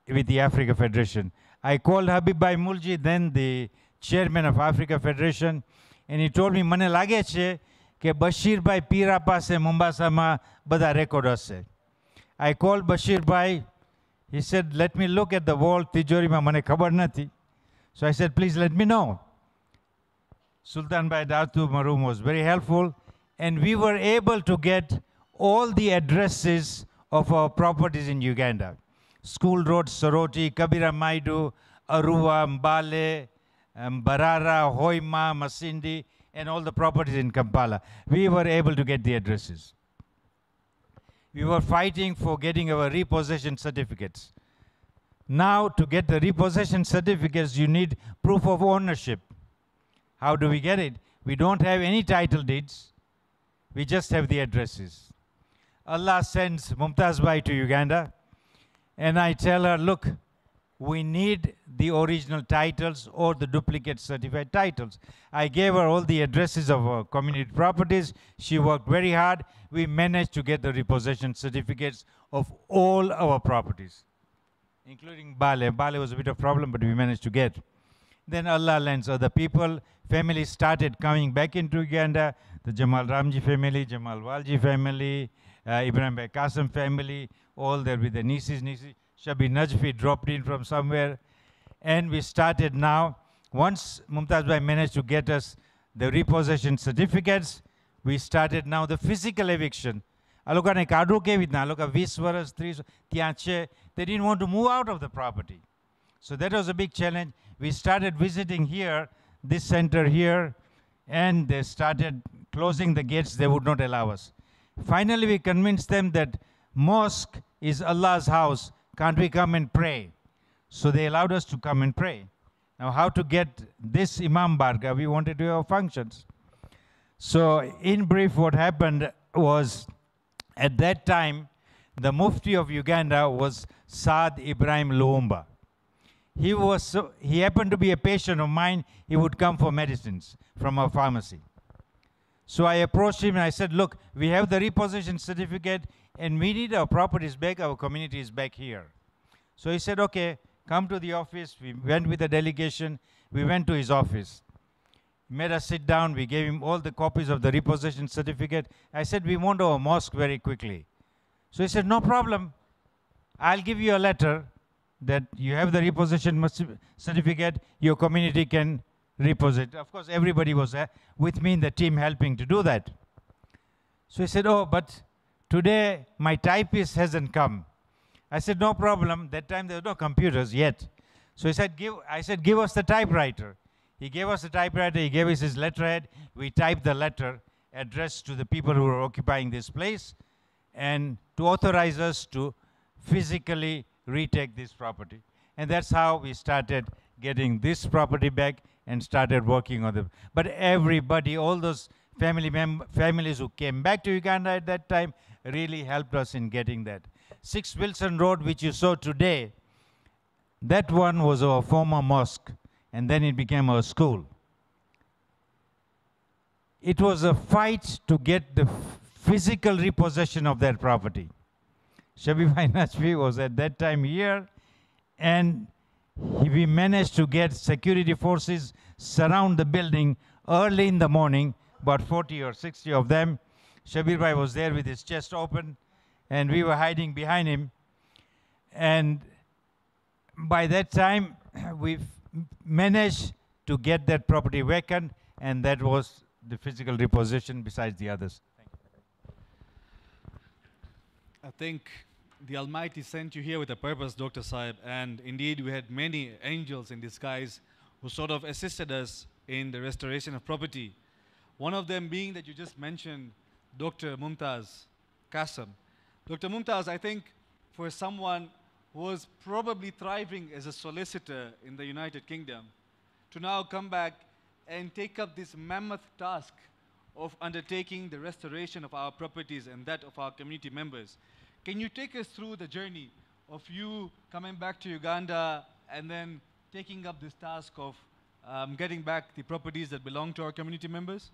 with the Africa Federation. I called Habib Bhai Mulji, then the chairman of Africa Federation, and he told me, mane lage che ke Bashir Bhai Pira paase Mombasa ma bada record ase. I called Bashir Bhai. He said, let me look at the wall, tijori ma mane khabar nathi. So I said, please let me know. Sultan Bhai Datu Maroom was very helpful, and we were able to get all the addresses of our properties in Uganda. School Road, Soroti, Kabira Maidu, Arua, Mbale, Barara, Hoima, Masindi, and all the properties in Kampala. We were able to get the addresses. We were fighting for getting our repossession certificates. Now, to get the repossession certificates, you need proof of ownership. How do we get it? We don't have any title deeds. We just have the addresses. Allah sends Mumtaz Bhai to Uganda, and I tell her, look, we need the original titles or the duplicate certified titles. I gave her all the addresses of our community properties. She worked very hard. We managed to get the repossession certificates of all our properties, including Bale. Bale was a bit of a problem, but we managed to get. Then Allah lends other people. Families started coming back into Uganda. The Jamal Ramji family, Jamal Walji family, Ibrahim Bhai Qasim family, all there with the nieces. Shabi Najfi dropped in from somewhere. And we started now. Once Mumtaz Bhai managed to get us the repossession certificates, we started now the physical eviction. Alokane kadru kevitna, aloka 20 varas, 30 ત્યાં છે. They didn't want to move out of the property. So that was a big challenge. We started visiting here, this center here, and they started closing the gates. They would not allow us. Finally, we convinced them that mosque is Allah's house. Can't we come and pray? So they allowed us to come and pray. Now, how to get this Imam Barga? We wanted to have functions. So in brief, what happened was, at that time, the Mufti of Uganda was Saad Ibrahim Lumumba. He happened to be a patient of mine. He would come for medicines from our pharmacy. So I approached him and I said, look, we have the repossession certificate and we need our properties back. Our community is back here. So he said, okay, come to the office. We went with a delegation. We went to his office. He made us sit down. We gave him all the copies of the repossession certificate. I said, we want our mosque very quickly. So he said, no problem. I'll give you a letter that you have the repossession certificate. Your community can repossess. Of course, everybody was with me in the team helping to do that. So he said, oh, but today my typist hasn't come. I said, no problem. That time there were no computers yet. So he said, give us the typewriter. He gave us the typewriter. He gave us his letterhead. We typed the letter addressed to the people who were occupying this place and to authorize us to physically retake this property. And that's how we started getting this property back and started working on it. But everybody, all those families who came back to Uganda at that time really helped us in getting that. 6 Wilson Road, which you saw today, that one was our former mosque, and then it became our school. It was a fight to get the physical repossession of that property. Shabir Bhai Najmi was at that time here, and we managed to get security forces surround the building early in the morning, about 40 or 60 of them. Shabir Bhai was there with his chest open, and we were hiding behind him. And by that time, we've managed to get that property vacant, and that was the physical repossession besides the others.
I think the Almighty sent you here with a purpose, Dr. Saib, and indeed we had many angels in disguise who sort of assisted us in the restoration of property. One of them being that you just mentioned, Dr. Mumtaz Qasim. Dr. Mumtaz, I think for someone who was probably thriving as a solicitor in the United Kingdom, to now come back and take up this mammoth task of undertaking the restoration of our properties and that of our community members. Can you take us through the journey of you coming back to Uganda and then taking up this task of getting back the properties that belong to our community members?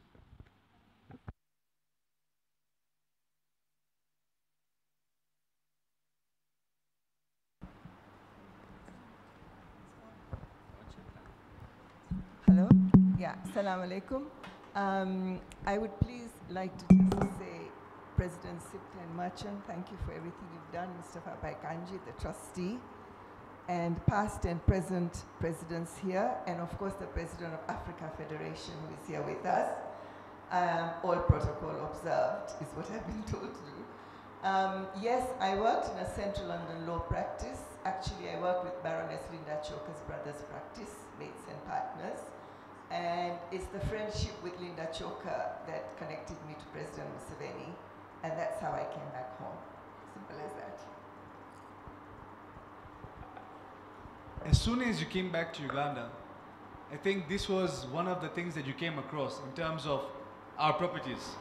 Hello. Yeah, Assalamu alaikum. I would please like to just say, President Sipta and Merchant, thank you for everything you've done. Mustafa Baikanji, the trustee, and past and present presidents here, and of course the President of Africa Federation who is here with us. All protocol observed is what I've been told to do. Yes, I worked in a central London law practice. Actually, I worked with Baroness Linda Choker's brothers practice, mates and partners. And it's the friendship with Linda Choker that connected me to President Museveni, and that's how I came back home. Simple as that.
As soon as you came back to Uganda, I think this was one of the things that you came across in terms of our properties.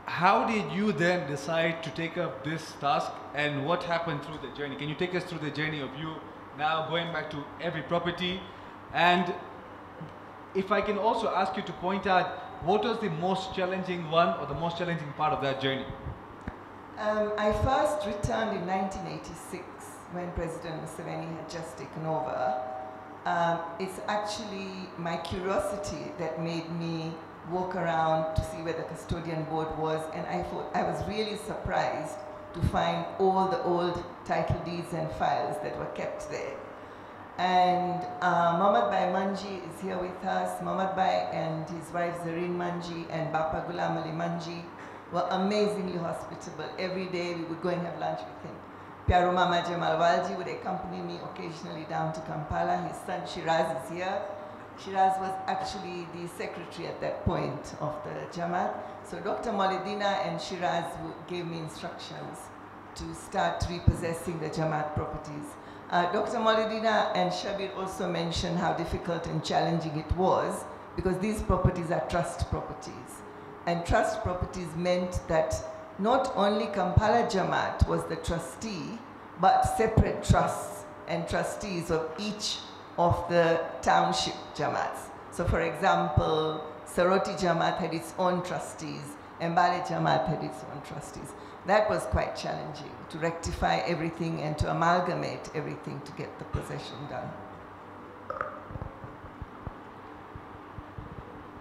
How did you then decide to take up this task, and what happened through the journey? Can you take us through the journey of you now going back to every property? And if I can also ask you to point out, what was the most challenging one or the most challenging part of that journey?
I first returned in 1986 when President Museveni had just taken over. It's actually my curiosity that made me walk around to see where the custodian board was, and I was really surprised to find all the old title deeds and files that were kept there. And Mohamed Bai Manji is here with us. Mohamed Bai and his wife Zareen Manji and Bapa Gulam Ali Manji were amazingly hospitable. Every day we would go and have lunch with him. Pyaro Mama Jamal Walji would accompany me occasionally down to Kampala. His son Shiraz is here. Shiraz was actually the secretary at that point of the Jamaat. So Dr. Molidina and Shiraz gave me instructions to start repossessing the Jamaat properties. Dr. Molidina and Shabir also mentioned how difficult and challenging it was because these properties are trust properties. And trust properties meant that not only Kampala Jamaat was the trustee, but separate trusts and trustees of each of the township Jamaats. So for example, Saroti Jamaat had its own trustees, and Mbale Jamaat had its own trustees. That was quite challenging, to rectify everything and to amalgamate everything to get the possession done.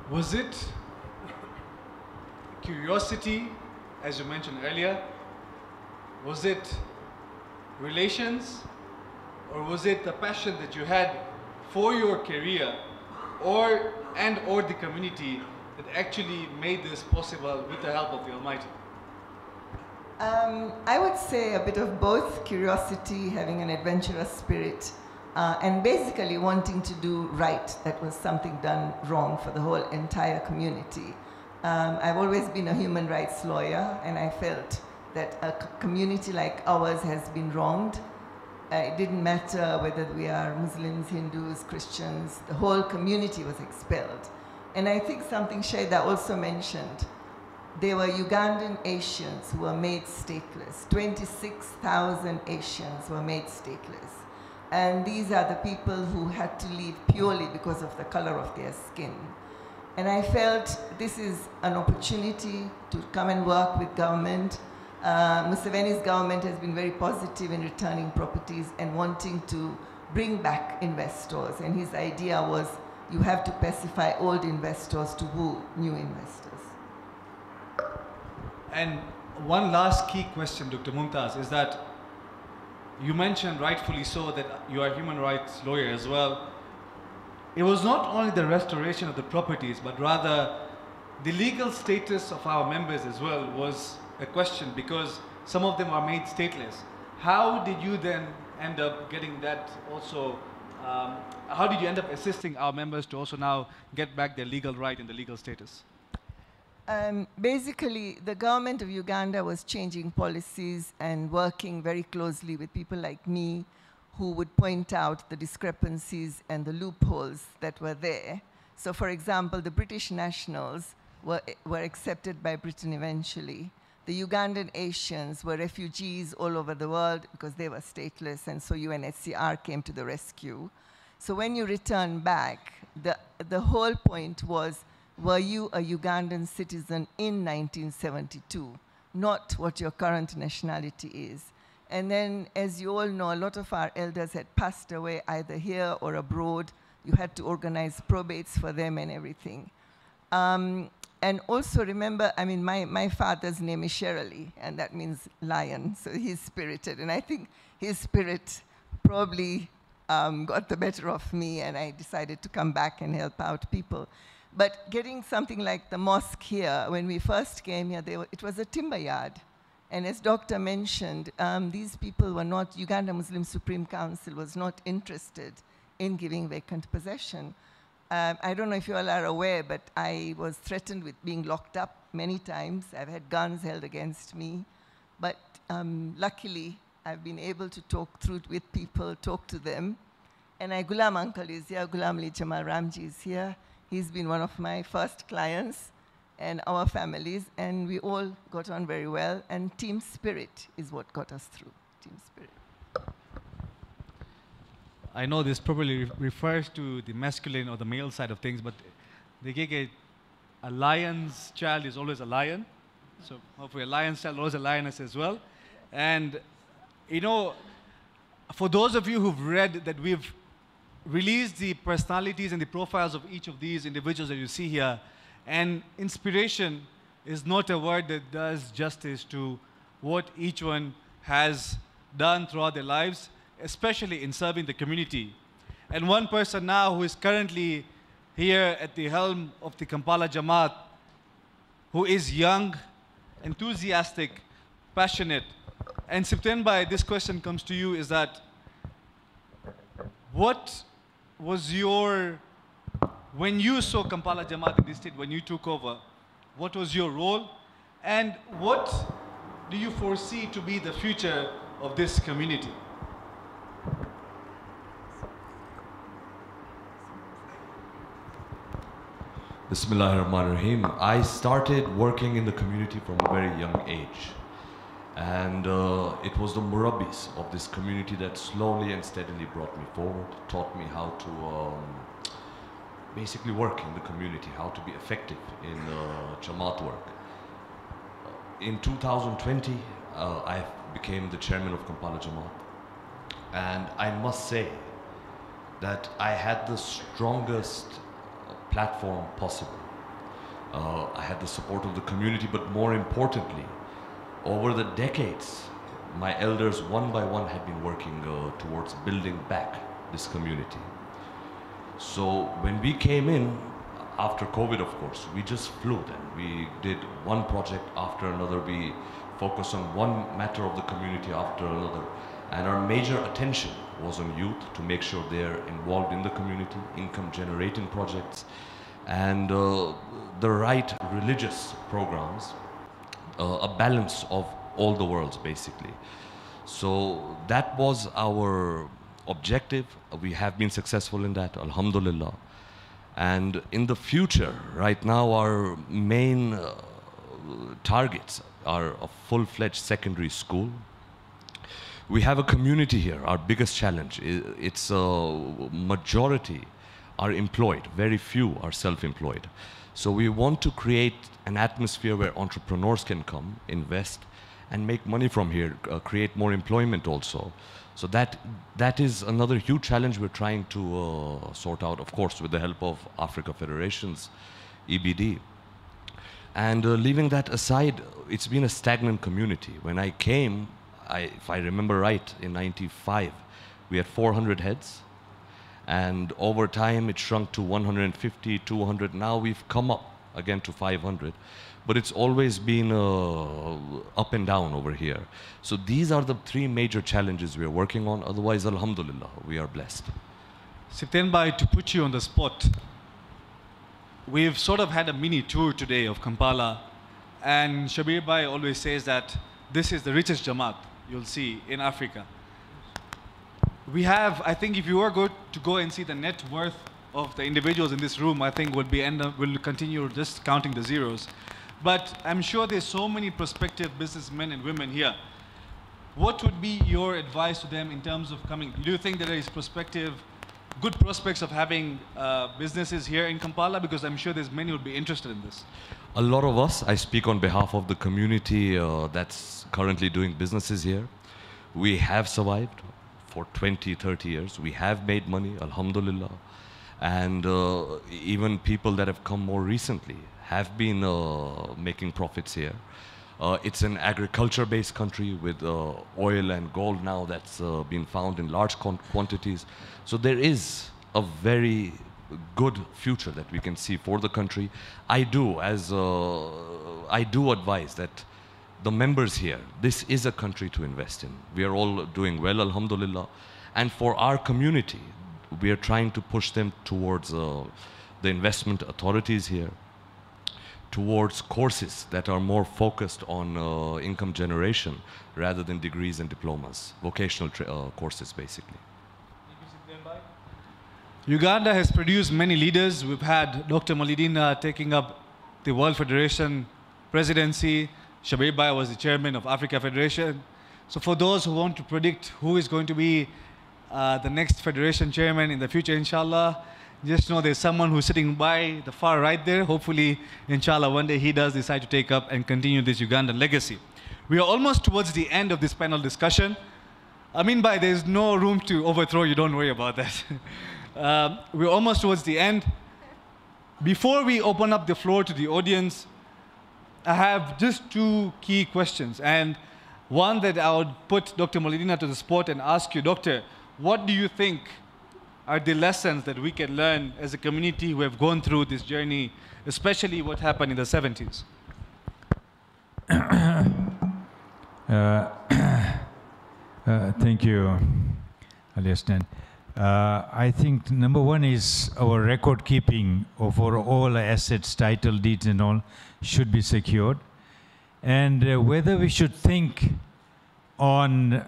Was it curiosity, as you mentioned earlier? Was it relations? Or was it the passion that you had for your career or the community that actually made this possible with the help of the Almighty?
I would say a bit of both: curiosity, having an adventurous spirit, and basically wanting to do right. That was something done wrong for the whole entire community. I've always been a human rights lawyer, and I felt that a community like ours has been wronged. It didn't matter whether we are Muslims, Hindus, Christians, the whole community was expelled. And I think something Shaida also mentioned, there were Ugandan Asians who were made stateless. 26,000 Asians were made stateless. And these are the people who had to leave purely because of the color of their skin. And I felt this is an opportunity to come and work with government. Museveni's government has been very positive in returning properties and wanting to bring back investors. And his idea was you have to pacify old investors to woo new investors.
And one last key question, Dr. Mumtaz, is that you mentioned rightfully so that you are a human rights lawyer as well. It was not only the restoration of the properties, but rather the legal status of our members as well was a question, because some of them are made stateless. How did you then end up getting that also? How did you end up assisting our members to also now get back their legal right and the legal status?
Basically, the government of Uganda was changing policies and working very closely with people like me who would point out the discrepancies and the loopholes that were there. So for example, the British nationals were accepted by Britain eventually. The Ugandan Asians were refugees all over the world because they were stateless, and so UNHCR came to the rescue. So when you return back, the whole point was, were you a Ugandan citizen in 1972, not what your current nationality is. And then, as you all know, a lot of our elders had passed away either here or abroad. You had to organize probates for them and everything. And also remember, I mean, my father's name is Shirley, and that means lion, so he's spirited. And I think his spirit probably got the better of me, and I decided to come back and help out people. But getting something like the mosque here, when we first came here, it was a timber yard. And as Doctor mentioned, these people were not, Uganda Muslim Supreme Council was not interested in giving vacant possession. I don't know if you all are aware, but I was threatened with being locked up many times. I've had guns held against me. But luckily, I've been able to talk through with people, talk to them. And Gulam uncle is here, Gulam Ali Jamal Ramji is here. He's been one of my first clients and our families, and we all got on very well. And team spirit is what got us through, team spirit.
I know this probably refers to the masculine or the male side of things, but a lion's child is always a lion. So hopefully a lion's child is always a lioness as well. And, you know, for those of you who've read that we've released the personalities and the profiles of each of these individuals that you see here, and inspiration is not a word that does justice to what each one has done throughout their lives, especially in serving the community. And one person now who is currently here at the helm of the Kampala Jamaat, who is young, enthusiastic, passionate. And September, this question comes to you, is that what was your, when you saw Kampala Jamaat in this state, when you took over, what was your role? And what do you foresee to be the future of this community?
Bismillahirrahmanirrahim. I started working in the community from a very young age. And it was the murabbis of this community that slowly and steadily brought me forward, taught me how to basically work in the community, how to be effective in Jamaat work. In 2020, I became the chairman of Kampala Jamaat. And I must say that I had the strongest platform possible. I had the support of the community, but more importantly, over the decades, my elders one by one had been working towards building back this community. So when we came in, after COVID of course, we just flew then. We did one project after another, we focused on one matter of the community after another. And our major attention was on youth, to make sure they're involved in the community, income generating projects, and the right religious programs, a balance of all the worlds basically. So that was our objective. We have been successful in that, alhamdulillah. And in the future, right now our main targets are a full-fledged secondary school. We have a community here. Our biggest challenge, it's a majority are employed, very few are self-employed. So we want to create an atmosphere where entrepreneurs can come, invest, and make money from here, create more employment also. So that is another huge challenge we're trying to sort out, of course, with the help of Africa Federations, EBD. And leaving that aside, it's been a stagnant community. When I came, if I remember right, in '95, we had 400 heads. And over time, it shrunk to 150, 200. Now we've come up again to 500. But it's always been up and down over here. So these are the three major challenges we are working on. Otherwise, alhamdulillah, we are blessed.
Siptenbai, to put you on the spot, we've sort of had a mini tour today of Kampala. And Shabir Bhai always says that this is the richest Jamaat you'll see in Africa. We have, I think if you are going to go and see the net worth of the individuals in this room, I think we'll continue just counting the zeros. But I'm sure there's so many prospective businessmen and women here. What would be your advice to them in terms of coming? Do you think that there is good prospects of having businesses here in Kampala? Because I'm sure there's many who would be interested in this.
A lot of us, I speak on behalf of the community that's currently doing businesses here. We have survived for 20, 30 years. We have made money, alhamdulillah. And even people that have come more recently have been making profits here. It's an agriculture-based country with oil and gold now that's been found in large quantities. So there is a very good future that we can see for the country. I do advise that the members here, this is a country to invest in. We are all doing well, alhamdulillah. And for our community, we are trying to push them towards the investment authorities here, towards courses that are more focused on income generation rather than degrees and diplomas, vocational courses basically.
Uganda has produced many leaders. We've had Dr. Molidina taking up the World Federation presidency. Shabir Bhai was the chairman of Africa Federation. So for those who want to predict who is going to be the next federation chairman in the future, inshallah, just know there's someone who's sitting by the far right there. Hopefully, inshallah, one day he does decide to take up and continue this Ugandan legacy. We are almost towards the end of this panel discussion. I mean by there's no room to overthrow you, don't worry about that. We're almost towards the end. Before we open up the floor to the audience, I have just two key questions. And one that I would put Dr. Molidina to the spot and ask you, Doctor, what do you think are the lessons that we can learn as a community who have gone through this journey, especially what happened in the 70s?
Thank you, Aliastan. I think number one is our record keeping of our all assets, title deeds and all should be secured. And whether we should think on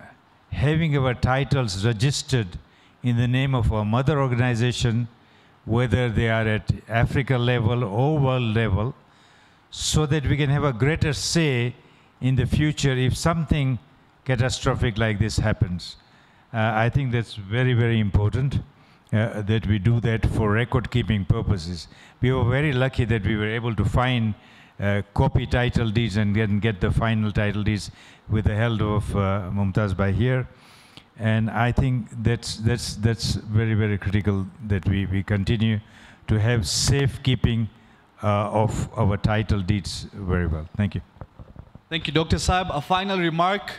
having our titles registered in the name of our mother organization, whether they are at Africa level or world level, so that we can have a greater say in the future if something catastrophic like this happens. I think that's very, very important that we do that for record-keeping purposes. We were very lucky that we were able to find copy title deeds and get the final title deeds with the help of Mumtaz Bhai here. And I think that's very, very critical that we continue to have safekeeping of our title deeds very well. Thank you.
Thank you, Dr. Saab. A final remark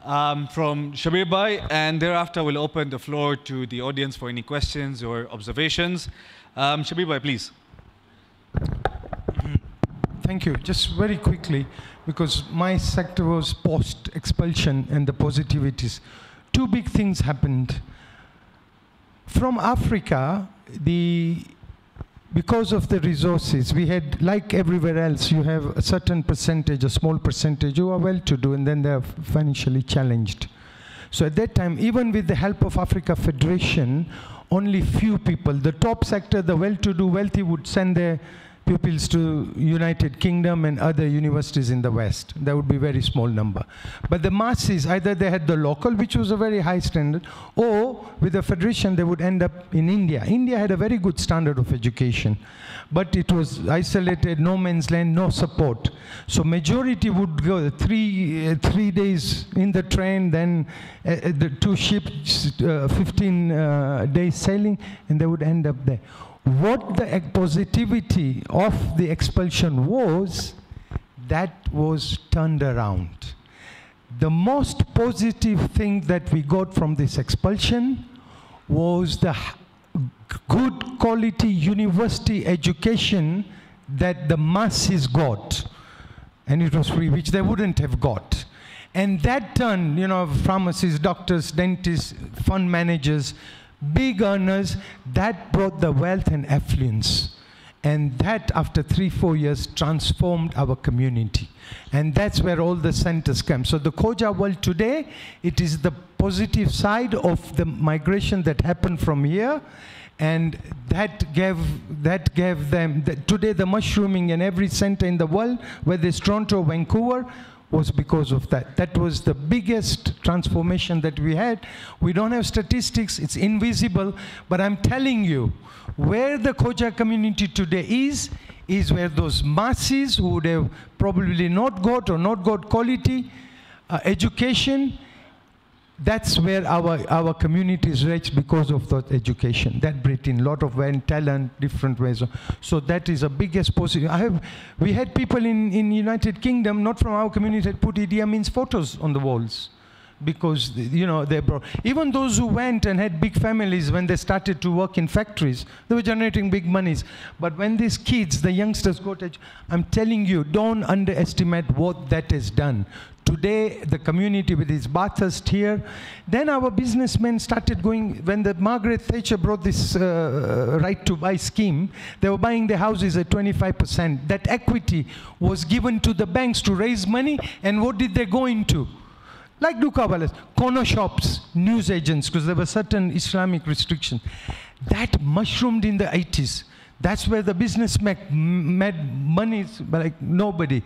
from Shabir Bhai, and thereafter we'll open the floor to the audience for any questions or observations. Shabir Bhai, please.
Thank you. Just very quickly, because my sector was post-expulsion and the positivities. Two big things happened. From Africa, because of the resources, we had, like everywhere else, you have a certain percentage, a small percentage who are well-to-do, and then they are financially challenged. So at that time, even with the help of Africa Federation, only few people, the top sector, the well-to-do, wealthy, would send their pupils to United Kingdom and other universities in the West. That would be a very small number. But the masses, either they had the local, which was a very high standard, or with the federation, they would end up in India. India had a very good standard of education, but it was isolated, no man's land, no support. So majority would go three days in the train, then the 2 ships, 15 days sailing, and they would end up there. What the positivity of the expulsion was, that was turned around. The most positive thing that we got from this expulsion was the good quality university education that the masses got, and it was free, which they wouldn't have got. And that turned, you know, pharmacists, doctors, dentists, fund managers, big earners, that brought the wealth and affluence. And that, after 3-4 years, transformed our community. And that's where all the centers come. So the Khoja world today, it is the positive side of the migration that happened from here. And that gave them, today the mushrooming in every center in the world, whether it's Toronto or Vancouver, was because of that. That was the biggest transformation that we had. We don't have statistics, it's invisible, but I'm telling you, where the Khoja community today is where those masses who would have probably not got or not got quality education, that's where our community is rich because of that education. That brought in a lot of talent, different ways. So that is the biggest positive. We had people in United Kingdom, not from our community, that put Idi Amin's photos on the walls. Because, you know, they brought, even those who went and had big families, when they started to work in factories, they were generating big monies. But when these kids, the youngsters go to, I'm telling you, don't underestimate what that has done. Today, the community with its Bathurst here, then our businessmen started going, when the Margaret Thatcher brought this right to buy scheme, they were buying their houses at 25%. That equity was given to the banks to raise money, and what did they go into? Like Dukawalas, corner shops, news agents, because there were certain Islamic restrictions. That mushroomed in the 80s. That's where the business made money like nobody.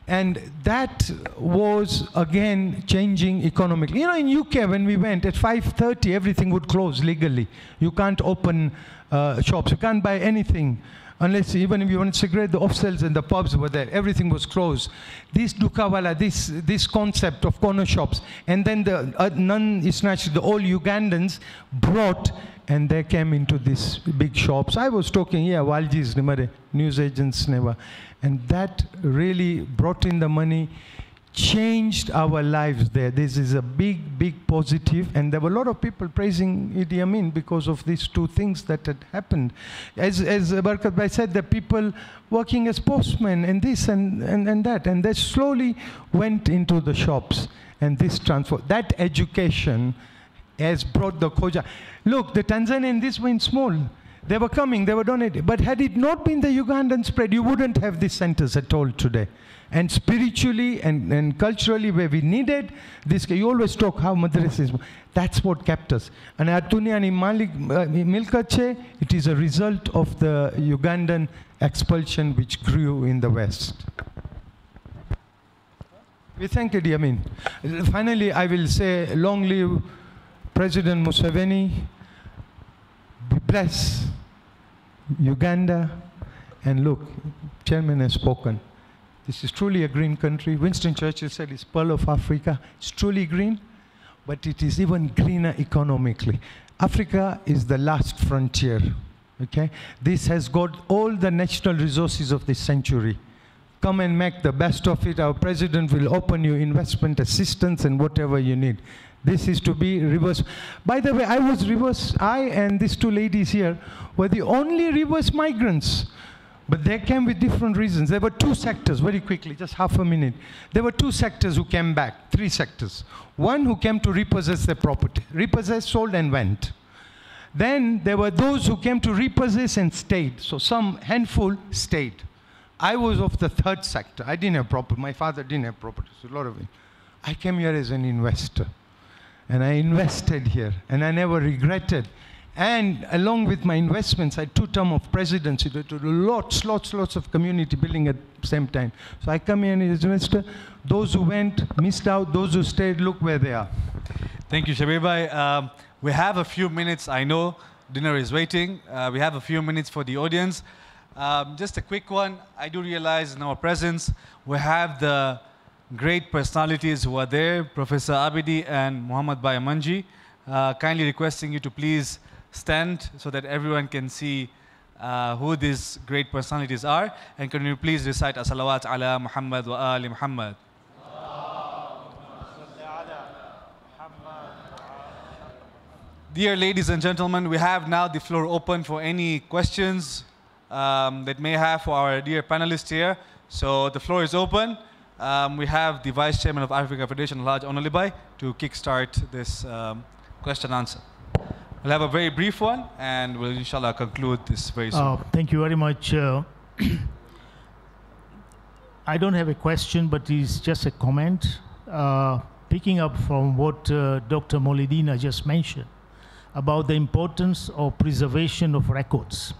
And that was, again, changing economically. You know, in UK, when we went, at 5:30, everything would close legally. You can't open shops. You can't buy anything. Unless, even if you want a cigarette, the off-sales and the pubs were there. Everything was closed. This Dukawala, this concept of corner shops, and then the non-international, the all Ugandans brought, and they came into these big shops. I was talking, yeah, Waljis, news agents never. And that really brought in the money, changed our lives there. This is a big, big positive, and there were a lot of people praising Idi Amin because of these two things that had happened. As Barkat Bhai said, the people working as postmen and this and that, and they slowly went into the shops, and this transfer, that education has brought the Khoja. Look, the Tanzanian, this went small. They were coming, they were donating. But had it not been the Ugandan spread, you wouldn't have these centers at all today. And spiritually and culturally, where we needed this, you always talk how madrasas, that's what kept us. And Atuniani Malik Milkache, it is a result of the Ugandan expulsion which grew in the West. We thank Idi Amin. Finally, I will say, long live President Museveni, bless Uganda, and look, Chairman has spoken. This is truly a green country. Winston Churchill said it's Pearl of Africa. It's truly green, but it is even greener economically. Africa is the last frontier, okay? This has got all the natural resources of this century. Come and make the best of it. Our president will open you investment assistance and whatever you need. This is to be reverse. By the way, I and these two ladies here were the only reverse migrants. But they came with different reasons. There were two sectors, very quickly, just half a minute. There were two sectors who came back, three sectors. One who came to repossess their property. Repossessed, sold, and went. Then there were those who came to repossess and stayed. So some handful stayed. I was of the third sector. I didn't have property. My father didn't have property, so a lot of it. I came here as an investor. And I invested here, and I never regretted. And along with my investments, I had 2 terms of presidency, lots of community building at the same time. So I come here as an investor. Those who went, missed out. Those who stayed, look where they are.
Thank you, Shabir Bhai. We have a few minutes. I know dinner is waiting. We have a few minutes for the audience. Just a quick one. I do realize in our presence, we have the great personalities who are there, Professor Abidi and Muhammad Bhai Manji. Kindly requesting you to please stand so that everyone can see who these great personalities are. And can you please recite as-salawat ala Muhammad wa ali Muhammad. Dear ladies and gentlemen, we have now the floor open for any questions that may have for our dear panelists here. So the floor is open. We have the Vice Chairman of Africa Federation, Alhaji Onalibai, to kickstart this question answer. We'll have a very brief one, and we'll inshallah conclude this very soon.
Thank you very much. I don't have a question, but it's just a comment. Picking up from what Dr. Molidina just mentioned about the importance of preservation of records.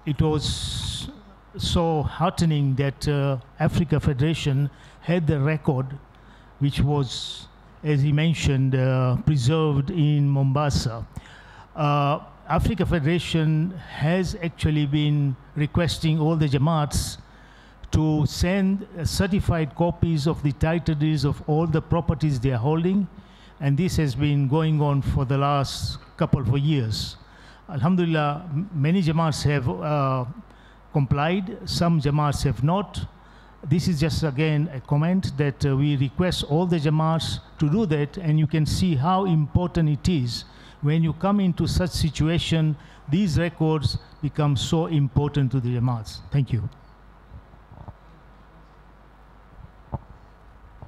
It was so heartening that Africa Federation had the record, which was, as he mentioned, preserved in Mombasa. Africa Federation has actually been requesting all the Jamaats to send certified copies of the title deeds of all the properties they are holding, and this has been going on for the last couple of years. Alhamdulillah, many Jamaats have complied, some Jamaats have not. This is just again a comment that we request all the Jamaats to do that, and you can see how important it is when you come into such situation. These records become so important to the Jamaats. Thank you.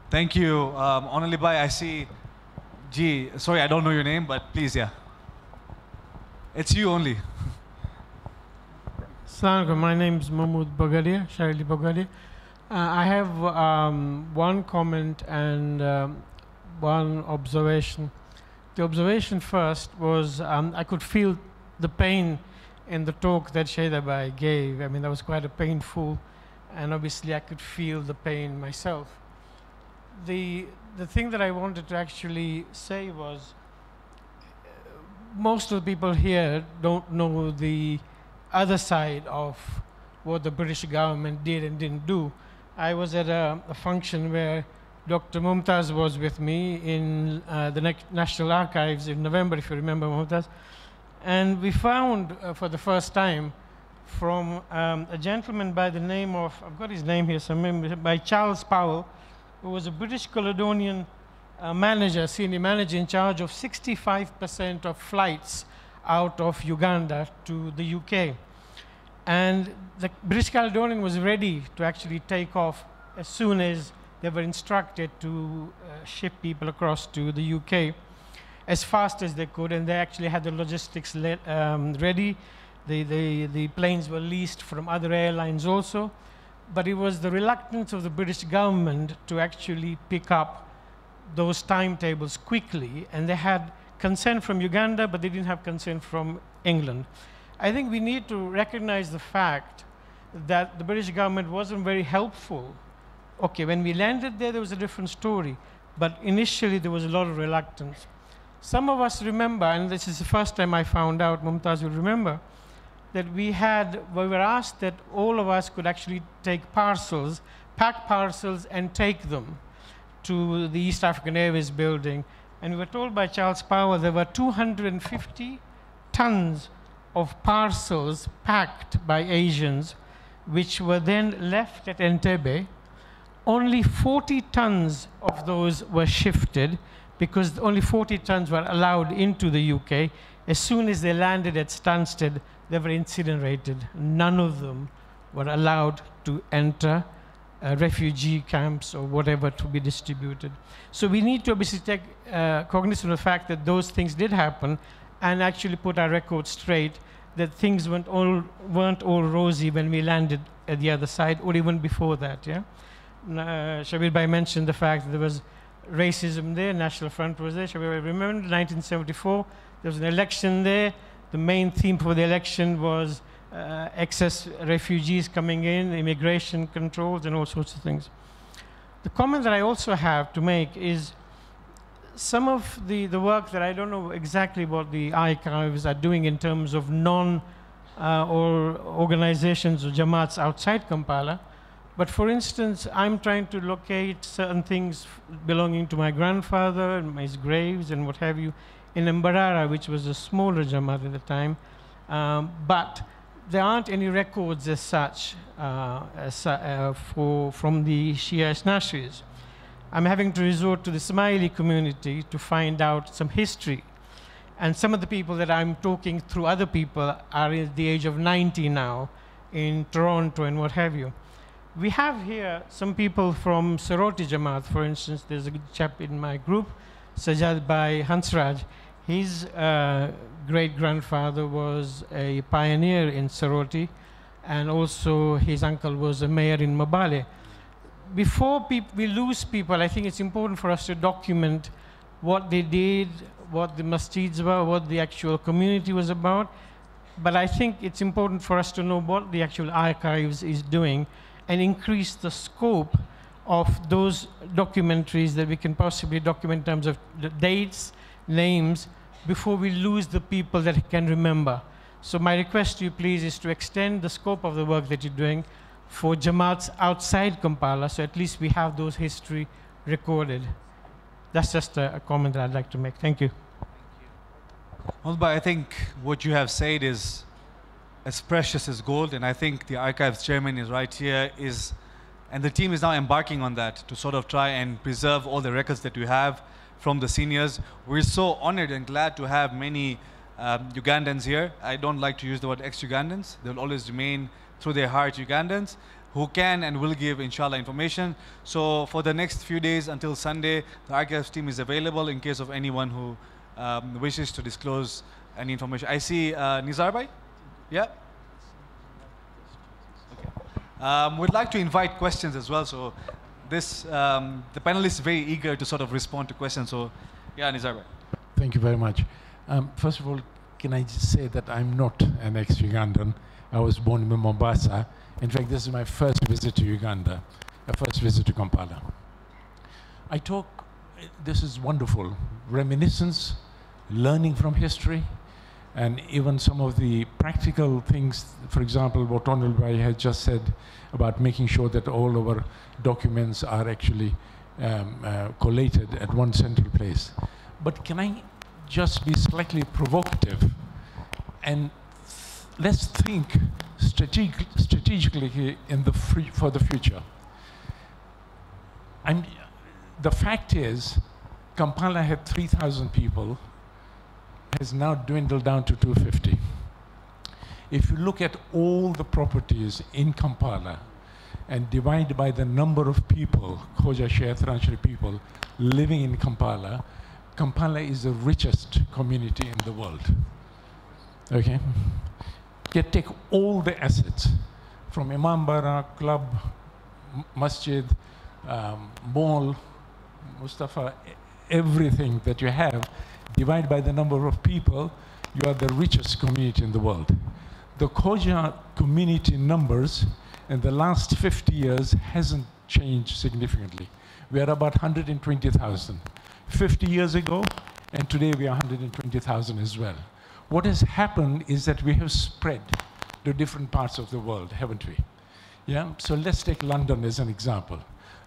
Thank you, Onalibai. I see, sorry, I don't know your name, but please, yeah. It's you only.
Assalamu alaikum. My name is Mahmoud Bagadia, Sharili Bagadia. I have one comment and one observation. The observation first was I could feel the pain in the talk that Shaidabai gave. I mean, that was quite a painful, and obviously I could feel the pain myself. The thing that I wanted to actually say was most of the people here don't know the other side of what the British government did and didn't do. I was at a function where Dr. Mumtaz was with me in the National Archives in November, if you remember, Mumtaz. And we found for the first time from a gentleman by the name of, I've got his name here, by Charles Powell, who was a British Caledonian manager, senior manager in charge of 65% of flights out of Uganda to the UK. And the British Caledonian was ready to actually take off as soon as they were instructed to ship people across to the UK as fast as they could, and they actually had the logistics ready. The planes were leased from other airlines also, but it was the reluctance of the British government to actually pick up those timetables quickly, and they had consent from Uganda, but they didn't have consent from England. I think we need to recognize the fact that the British government wasn't very helpful. Okay, when we landed there was a different story, but initially there was a lot of reluctance. Some of us remember, and this is the first time I found out, Mumtaz will remember, that we were asked that all of us could actually take parcels, pack parcels and take them to the East African Airways building. And we were told by Charles Powell there were 250 tons of parcels packed by Asians, which were then left at Entebbe. Only 40 tons of those were shifted, because only 40 tons were allowed into the UK. As soon as they landed at Stansted, they were incinerated. None of them were allowed to enter refugee camps or whatever to be distributed. So we need to obviously take cognizance of the fact that those things did happen and actually put our record straight, that things weren't all rosy when we landed at the other side, or even before that. Yeah, Shabir Bhai mentioned the fact that there was racism there, National Front was there. Shabir Bhai remembered 1974, there was an election there. The main theme for the election was excess refugees coming in, immigration controls, and all sorts of things. The comment that I also have to make is some of the work that I don't know exactly what the archives are doing in terms of or organizations or Jamaats outside Kampala. But for instance, I'm trying to locate certain things belonging to my grandfather and his graves and what have you in Mbarara, which was a smaller Jamaat at the time. But there aren't any records as such from the Shia Nashris. I'm having to resort to the Somali community to find out some history. And some of the people that I'm talking through other people are at the age of 90 now in Toronto and what have you. We have here some people from Soroti Jamaat, for instance. There's a chap in my group, Sajjad Bhai Hansraj. His great-grandfather was a pioneer in Soroti, and also his uncle was a mayor in Mabale. Before we lose people, I think it's important for us to document what they did, what the masjids were, what the actual community was about. But I think it's important for us to know what the actual archives is doing and increase the scope of those documentaries that we can possibly document in terms of the dates, names, before we lose the people that can remember. So my request to you, please, is to extend the scope of the work that you're doing for Jamaats outside Kampala, so at least we have those history recorded. That's just a comment that I'd like to make. Thank you.
Well, I think what you have said is as precious as gold, and I think the archives chairman is right here, and the team is now embarking on that to sort of try and preserve all the records that we have from the seniors. We're so honored and glad to have many Ugandans here. I don't like to use the word ex-Ugandans. They'll always remain through their heart Ugandans who can and will give, inshallah, information. So for the next few days until Sunday, the archives team is available in case of anyone who wishes to disclose any information. I see Nizar Bhai? Yeah? Okay. We'd like to invite questions as well. So this, the panelists is very eager to sort of respond to questions. So yeah, Nizar Bhai.
Thank you very much. First of all, can I just say that I'm not an ex-Ugandan. I was born in Mombasa. In fact, this is my first visit to Uganda, a first visit to Kampala. This is wonderful. Reminiscence, learning from history, and even some of the practical things, for example, what Honorable Bhai has just said about making sure that all our documents are actually collated at one central place. But can I just be slightly provocative? And let's think strategically for the future. The fact is, Kampala had 3,000 people, has now dwindled down to 250. If you look at all the properties in Kampala and divide by the number of people, Khoja Shia Tranchari people living in Kampala, Kampala is the richest community in the world. Okay? You take all the assets from Imambara, club, masjid, mall, Mustafa, everything that you have, divide by the number of people, you are the richest community in the world. The Khoja community numbers in the last 50 years hasn't changed significantly. We are about 120,000. 50 years ago, and today we are 120,000 as well. What has happened is that we have spread to different parts of the world, haven't we? Yeah, so let's take London as an example.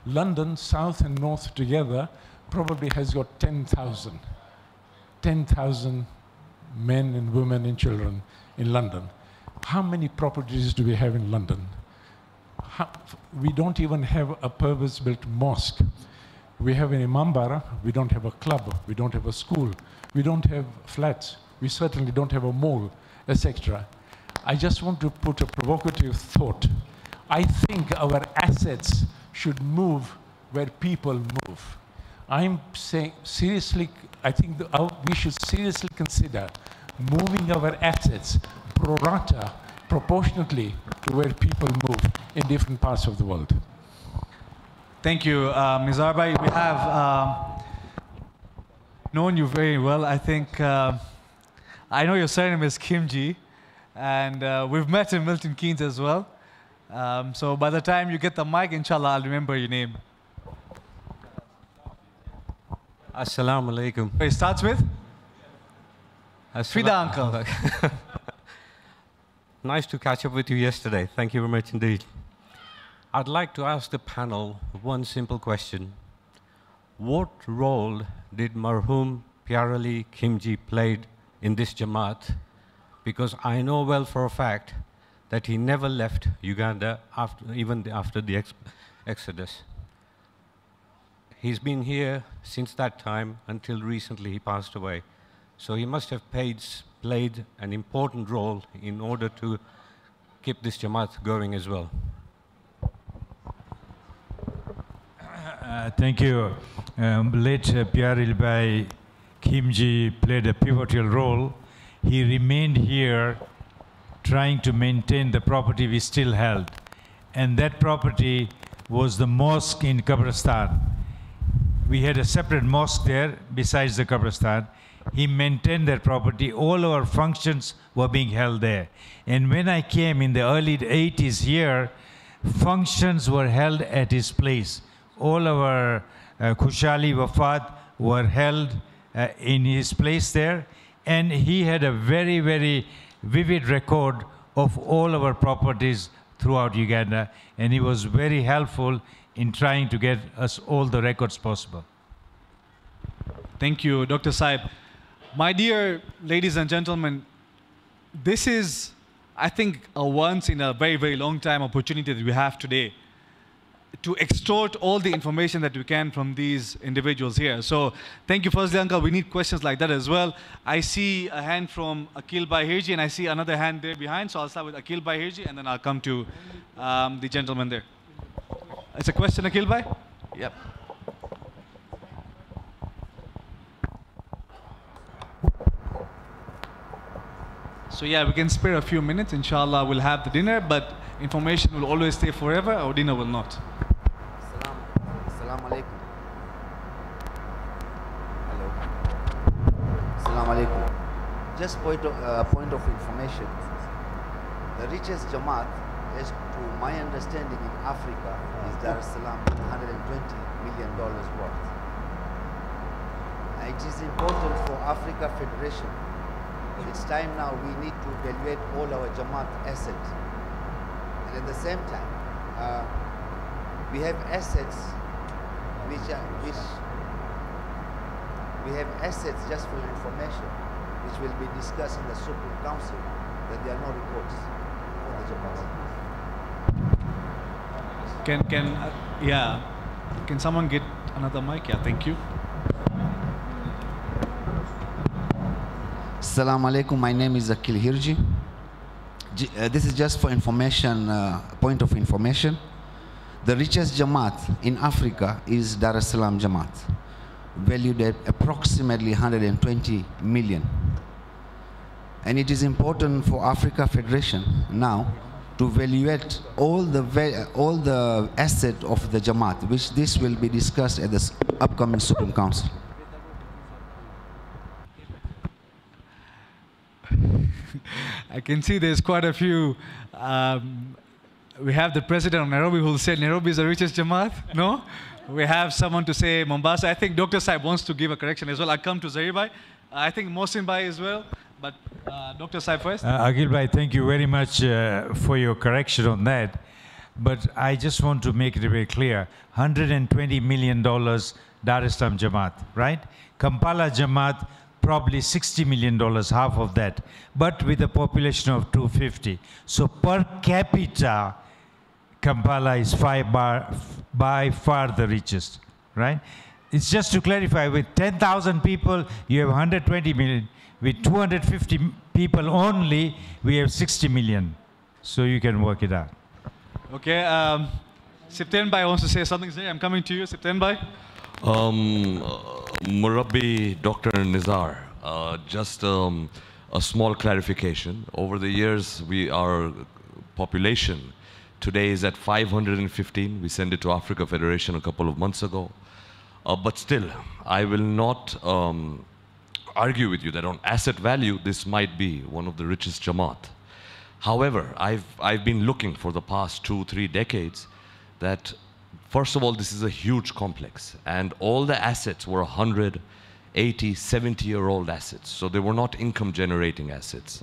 London, south and north together, probably has got 10,000 men and women and children in London. How many properties do we have in London? We don't even have a purpose-built mosque. We have an Imambara, we don't have a club, we don't have a school, we don't have flats, we certainly don't have a mall, etc. I just want to put a provocative thought. I think our assets should move where people move. I'm saying seriously, I think we should seriously consider moving our assets pro rata, proportionately to where people move in different parts of the world.
Thank you, Ms. Arbai. We have known you very well. I think, I know your surname is Kimji, and we've met in Milton Keynes as well. So by the time you get the mic, inshallah, I'll remember your name.
Assalamu alaikum.
It starts with? Fida uncle.
Nice to catch up with you yesterday. Thank you very much indeed. I'd like to ask the panel one simple question. What role did Marhum Pyarali Khimji played in this Jamaat? Because I know well for a fact that he never left Uganda even after the Exodus. He's been here since that time until recently he passed away. So he must have played an important role in order to keep this Jamaat going as well.
Thank you. Late Pyaril Bhai Khimji played a pivotal role. He remained here trying to maintain the property we still held. And that property was the mosque in Kabristan. We had a separate mosque there besides the Kabristan. He maintained that property. All our functions were being held there. And when I came in the early 80s here, functions were held at his place. All our Khushali Wafat were held in his place there. And he had a very, very vivid record of all our properties throughout Uganda. And he was very helpful in trying to get us all the records possible.
Thank you, Dr. Saib. My dear ladies and gentlemen, this is, I think, a once in a very, very long time opportunity that we have today to extort all the information that we can from these individuals here. So thank you, firstly, Uncle. We need questions like that as well. I see a hand from Akil Bhai Hirji, and I see another hand there behind. So I'll start with Akil Bhai Hirji, and then I'll come to the gentleman there. It's a question, Akil Bhai? Yep. So yeah, we can spare a few minutes. Inshallah, we'll have the dinner, but information will always stay forever, or dinner will not.
Assalamu alaikum. Hello. Assalamu alaikum. Just point of information. The richest Jamaat, as to my understanding in Africa, is Dar es Salaam, $120 million worth. It is important for Africa Federation. It's time now we need to evaluate all our Jamaat assets. And at the same time, we have assets we have assets, just for information, which will be discussed in the Supreme Council, that there are no reports. For the Jamaat.
Yeah, can someone get another mic? Yeah, thank you.
Assalamu alaikum, my name is Akil Hirji. This is just for information, point of information. The richest Jamaat in Africa is Dar es Salaam Jamaat, valued at approximately 120 million. And it is important for Africa Federation now to evaluate all the assets of the Jamaat, which this will be discussed at the upcoming Supreme Council.
I can see there's quite a few. We have the president of Nairobi who will say Nairobi is the richest Jamaat. No? We have someone to say Mombasa. I think Dr. Saib wants to give a correction as well. I'll come to Zahir Bhai. I think Mohsin Bhai as well. But Dr. Saib first.
Akil Bhai, thank you very much for your correction on that. But I just want to make it very clear. $120 million Dar es Salaam Jamaat, right? Kampala Jamaat, probably $60 million, half of that, but with a population of 250. So per capita, Kampala is by far the richest, right? It's just to clarify, with 10,000 people, you have 120 million. With 250 people only, we have 60 million. So you can work it out.
Okay, Sipten Bhai wants to say something. I'm coming to you, Sipten Bhai.
Murabbi Dr. Nizar, just a small clarification. Over the years, our population today is at 515. We sent it to Africa Federation a couple of months ago. But still, I will not argue with you that on asset value, this might be one of the richest Jamaat. However, I've been looking for the past 2-3 decades that, first of all, this is a huge complex, and all the assets were 100, 80, 70-year-old assets. So they were not income-generating assets.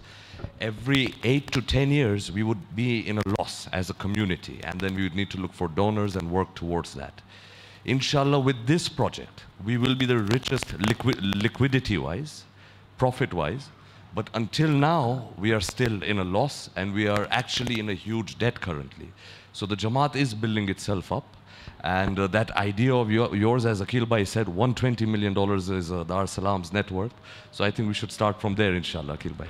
Every 8 to 10 years, we would be in a loss as a community, and then we would need to look for donors and work towards that. Inshallah, with this project, we will be the richest liquidity-wise, profit-wise, but until now, we are still in a loss, and we are actually in a huge debt currently. So the Jamaat is building itself up, and that idea of yours, as Akil Bhai said, $120 million is Dar es Salaam's net worth. So I think we should start from there, inshallah, Akil Bhai.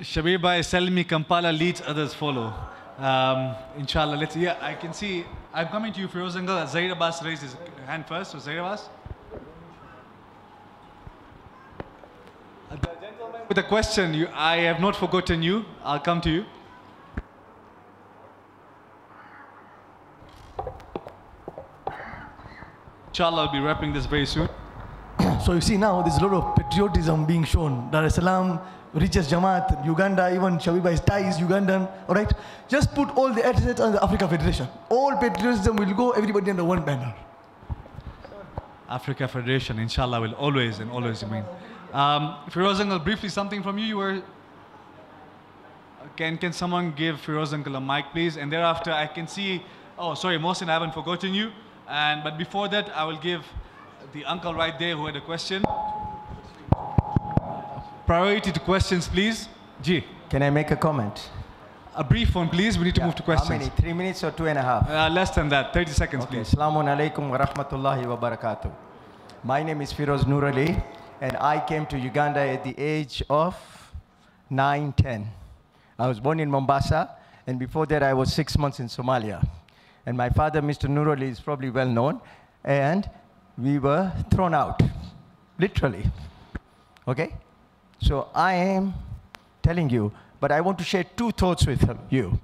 Shabir Bhai is telling me Kampala leads, others follow. Inshallah, let's, yeah, I can see, I'm coming to you, Firoz Uncle. Zahir Abbas raised his hand first, so Zahir Abbas. The gentleman with the question, I have not forgotten you. I'll come to you. Inshallah, I'll be wrapping this very soon.
So you see now, there's a lot of patriotism being shown. Dar es Salaam, richest Jamaat, Uganda, even Shabibai's ties, Ugandan, all right? Just put all the assets on the Africa Federation. All patriotism will go, everybody under one banner.
Africa Federation, inshallah, will always and always remain. Firoz Uncle, briefly something from you. You were, can someone give Firoz Uncle a mic, please? And thereafter, I can see, oh, sorry, Mohsin, I haven't forgotten you. But before that, I will give the uncle right there who had a question. Priority to questions, please. Ji.
Can I make a comment?
A brief one, please. We need to move to questions.
How many? 3 minutes or 2.5?
Less than that. 30 seconds, please.
Assalamu alaikum wa rahmatullahi wa barakatuh. My name is Firoz Nur Ali, and I came to Uganda at the age of 9, 10. I was born in Mombasa, and before that, I was 6 months in Somalia. And my father, Mr. Nur Ali, is probably well known, and we were thrown out, literally. Okay? So I am telling you, but I want to share 2 thoughts with you.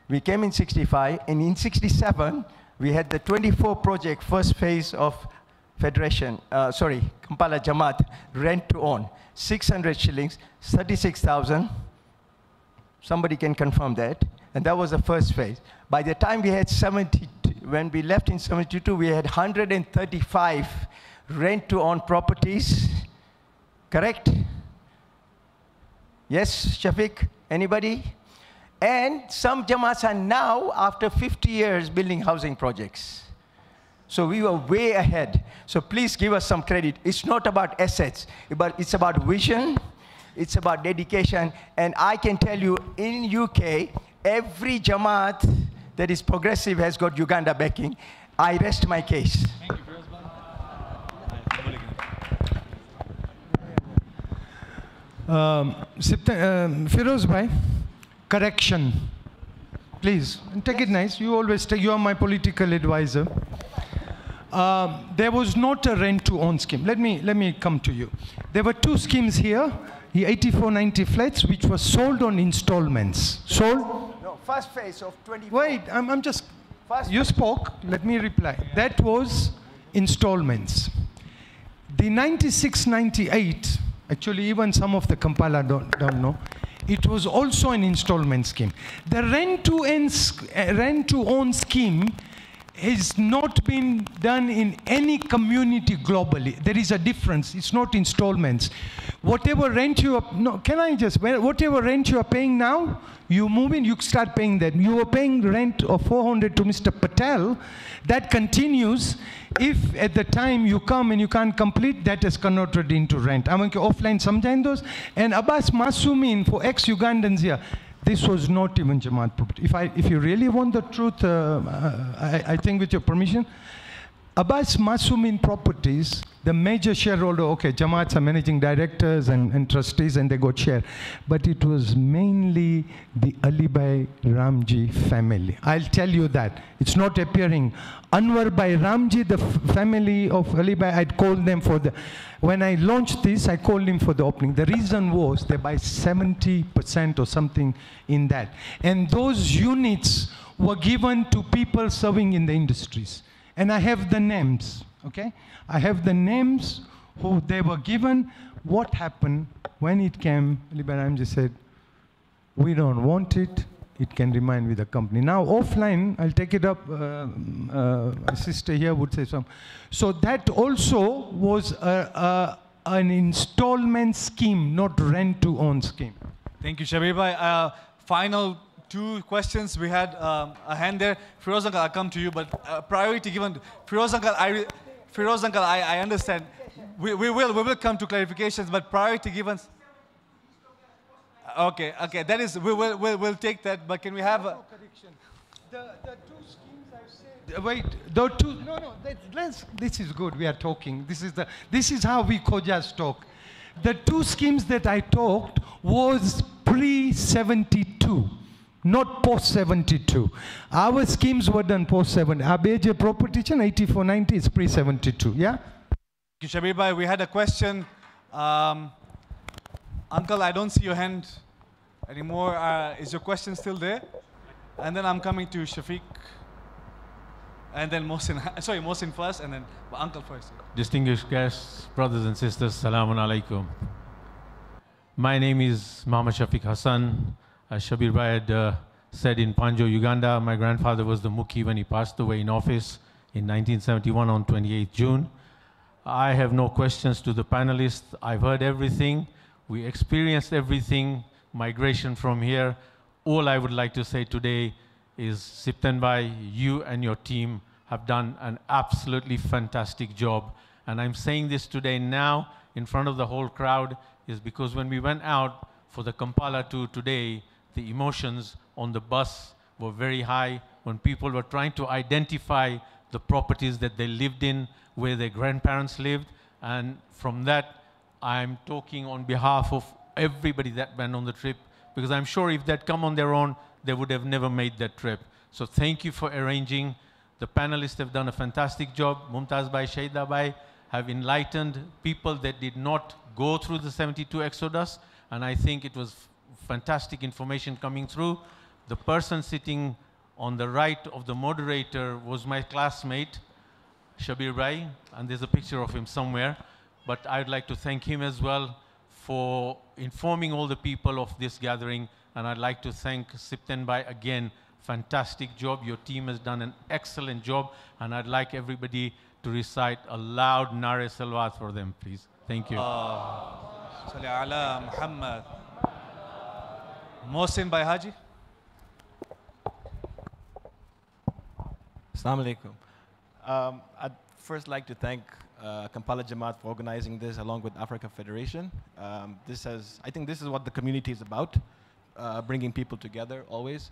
We came in 65, and in 67, we had the 24 project first phase of Federation, Kampala Jamaat, rent to own, 600 shillings, 36,000. Somebody can confirm that. And that was the first phase. By the time we had 70, when we left in 72, we had 135 rent to own properties. Correct? Yes, Shafiq? Anybody? And some Jamaats are now, after 50 years, building housing projects. So we were way ahead. So please give us some credit. It's not about assets, but it's about vision, It's about dedication. And I can tell you, in UK, every Jamaat that is progressive has got Uganda backing. I rest my case.
Thank you,
Firoz bhai, correction. Please, take it nice. You always take, you are my political advisor. There was not a rent-to-own scheme. Let me come to you. There were two schemes here, the 8490 flats, which were sold on installments. Sold?
No, first phase of 24.
Wait, I'm just, you spoke, let me reply. That was installments. The 96-98, actually even some of the Kampala don't know, it was also an installment scheme. The rent-to-own scheme has not been done in any community globally. There is a difference. It's not installments. Whatever rent you are, no, can I just, whatever rent you are paying now, you move in, you start paying that. You were paying rent of 400 to Mr. Patel. That continues. If at the time you come and you can't complete, that is converted into rent. I'm going to offline sometimes those. And Abbas Masumin, for ex-Ugandans here, this was not even Jamaat property. If you really want the truth, I think with your permission, Abbas Masumin Properties, the major shareholder, okay, Jamaats are managing directors and trustees and they got share, but it was mainly the Ali Bhai Ramji family. I'll tell you that. It's not appearing. Anwar Bhai Ramji, the family of Ali Bhai, I'd called them for the, when I launched this, I called him for the opening. The reason was they buy 70% or something in that. And those units were given to people serving in the industries. And I have the names, okay? I have the names who they were given. What happened when it came, Ali Bhai Ramji said, we don't want it. It can remain with the company. Now, offline, I'll take it up. My sister here would say something. So that also was an installment scheme, not rent-to-own scheme.
Thank you, Shabir bhai. Final two questions. We had a hand there. Firoz Uncle, I'll come to you, but priority given. Firoz Uncle, I understand. We will come to clarifications, but priority given. Okay, that is, we'll take that, but can we have a...
The two schemes I've said... Wait, no, this is good, we are talking. This is how we Khojas talk. The two schemes that I talked was pre-72, not post-72. Our schemes were done post-70. Abeje property 8490 is pre-72, yeah?
Thank you, Shabir bhai. We had a question. Uncle, I don't see your hand anymore. Is your question still there? And then I'm coming to Shafiq. And then Mohsin. Sorry, Mohsin first, and then Uncle first.
Distinguished guests, brothers and sisters, Salamun Alaikum. My name is Muhammad Shafiq Hassan. As Shabir Bhai had said, in Panjo, Uganda, my grandfather was the Mukhi when he passed away in office in 1971 on 28th June. I have no questions to the panelists. I've heard everything. We experienced everything, migration from here. All I would like to say today is, Sipten Bhai, you and your team have done an absolutely fantastic job. And I'm saying this today now in front of the whole crowd is because when we went out for the Kampala tour today, the emotions on the bus were very high when people were trying to identify the properties that they lived in, where their grandparents lived. And from that, I'm talking on behalf of everybody that went on the trip, because I'm sure if they'd come on their own, they would have never made that trip. So thank you for arranging. The panelists have done a fantastic job. Mumtaz Bhai, Shaida Bhai have enlightened people that did not go through the 72 Exodus, and I think it was fantastic information coming through. The person sitting on the right of the moderator was my classmate, Shabir Bhai, and there's a picture of him somewhere. But I'd like to thank him as well for informing all the people of this gathering. And I'd like to thank Sipten Bhai again. Fantastic job. Your team has done an excellent job. And I'd like everybody to recite a loud Nare Salawat for them, please. Thank you.
Salli ala Muhammad. Mohsin Bhai Haji.
Assalamu alaikum. I'd first like to thank Kampala Jamaat for organizing this along with Africa Federation. I think this is what the community is about, bringing people together always.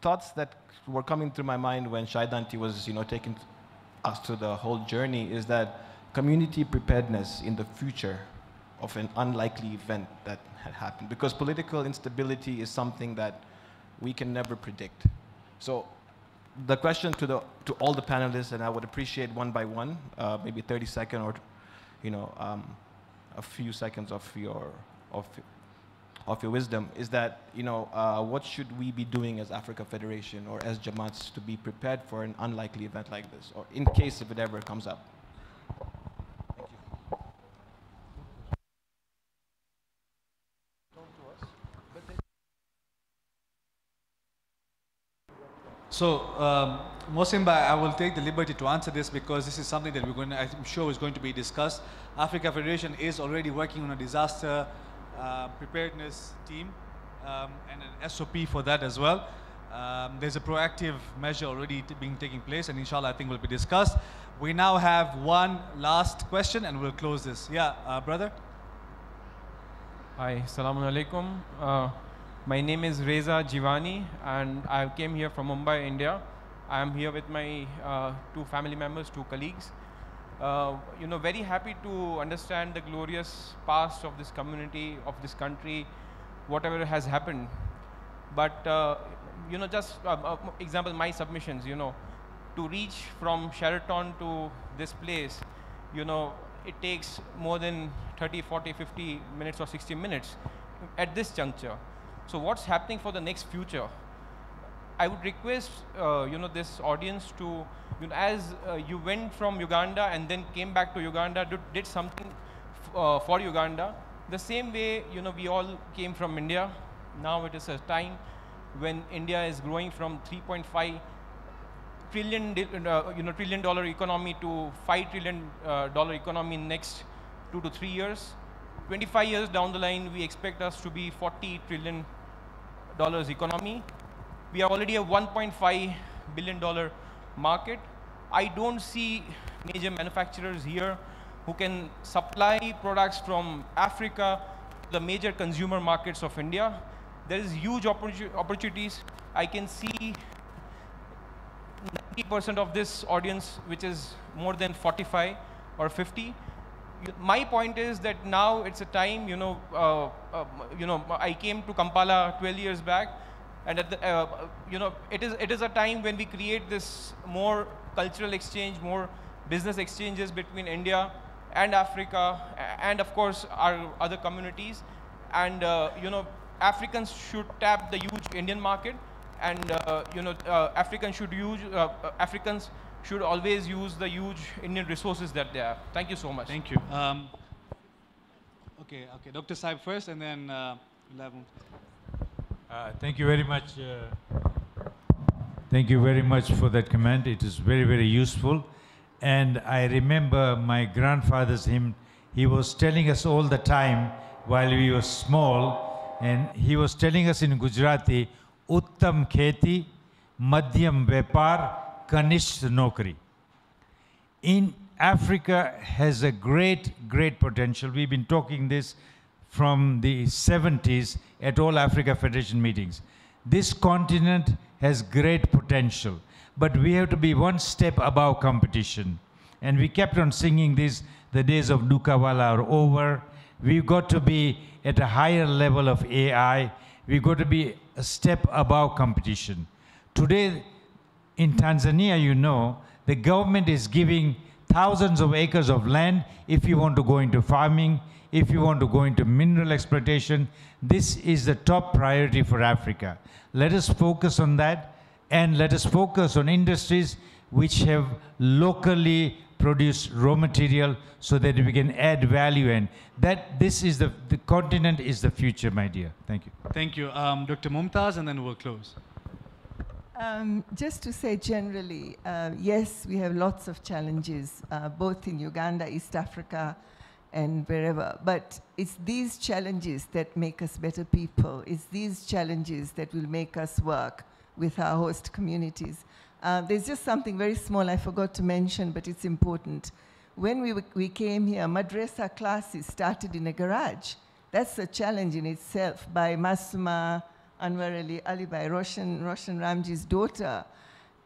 Thoughts that were coming through my mind when Shaidanti was, taking us to the whole journey is that community preparedness in the future of an unlikely event that had happened, because political instability is something that we can never predict. So the question to all the panelists, and I would appreciate one by one, maybe 30 seconds or a few seconds of your wisdom, is that what should we be doing as Africa Federation or as Jamaats to be prepared for an unlikely event like this, or in case if it ever comes up?
So, Mosimba, I will take the liberty to answer this because this is something that I'm sure is going to be discussed. Africa Federation is already working on a disaster preparedness team and an SOP for that as well. There's a proactive measure already taking place, and inshallah I think will be discussed. We now have one last question and we'll close this. Yeah, brother?
Hi, Assalamu alaikum. My name is Reza Jivani and I came here from Mumbai, India. I am here with my two family members, two colleagues. Very happy to understand the glorious past of this community, of this country, whatever has happened. But, just example, my submissions, to reach from Sheraton to this place, it takes more than 30, 40, 50 minutes or 60 minutes at this juncture. So what's happening for the next future? I would request, this audience to, as you went from Uganda and then came back to Uganda, did something for Uganda. The same way, we all came from India. Now it is a time when India is growing from 3.5 trillion dollar economy to $5 trillion economy in next 2 to 3 years. 25 years down the line, we expect us to be $40 trillion economy. We are already a $1.5 billion market. I don't see major manufacturers here who can supply products from Africa to the major consumer markets of India. There is huge opportunities. I can see 90% of this audience, which is more than 45 or 50. My point is that now it's a time, I came to Kampala 12 years back, and at the, it is a time when we create this more cultural exchange, more business exchanges between India and Africa, and of course our other communities. And Africans should tap the huge Indian market, and Africans should always use the huge Indian resources that they have. Thank you so much.
Thank you. Okay, Dr. Saib first, and then Lavon.
Thank you very much. Thank you very much for that comment. It is very, very useful. And I remember my grandfather's hymn. He was telling us all the time while we were small, and he was telling us in Gujarati, Uttam Kheti, Madhyam Vepar, Kanishth Nokri. In Africa has a great, great potential. We've been talking this from the 70s at all Africa Federation meetings. This continent has great potential, but we have to be one step above competition. And we kept on singing this, the days of Dukawala are over. We've got to be at a higher level of AI. We've got to be a step above competition. Today, in Tanzania, the government is giving thousands of acres of land if you want to go into farming, if you want to go into mineral exploitation. This is the top priority for Africa. Let us focus on that, and let us focus on industries which have locally produced raw material so that we can add value, and that this is the continent is the future, my dear. Thank you.
Thank you. Dr. Mumtaz, and then we'll close.
Just to say generally, yes, we have lots of challenges, both in Uganda, East Africa, and wherever. But it's these challenges that make us better people. It's these challenges that will make us work with our host communities. There's just something very small I forgot to mention, but it's important. When we came here, madrasa classes started in a garage. That's a challenge in itself, by Masuma Anwar Ali by Roshan Ramji's daughter.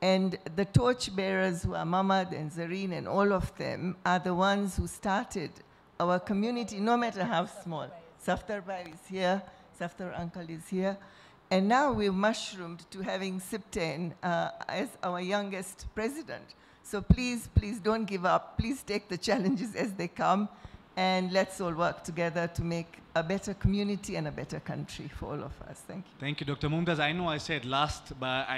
And the torchbearers who are Mamad and Zareen and all of them are the ones who started our community, no matter how small. Saftar Bhai is here, Saftar uncle is here. And now we've mushroomed to having Sipten as our youngest president. So please, please don't give up. Please take the challenges as they come. And let's all work together to make a better community and a better country for all of us. Thank you.
Thank you, Dr. Mumtaz. I know I said last, but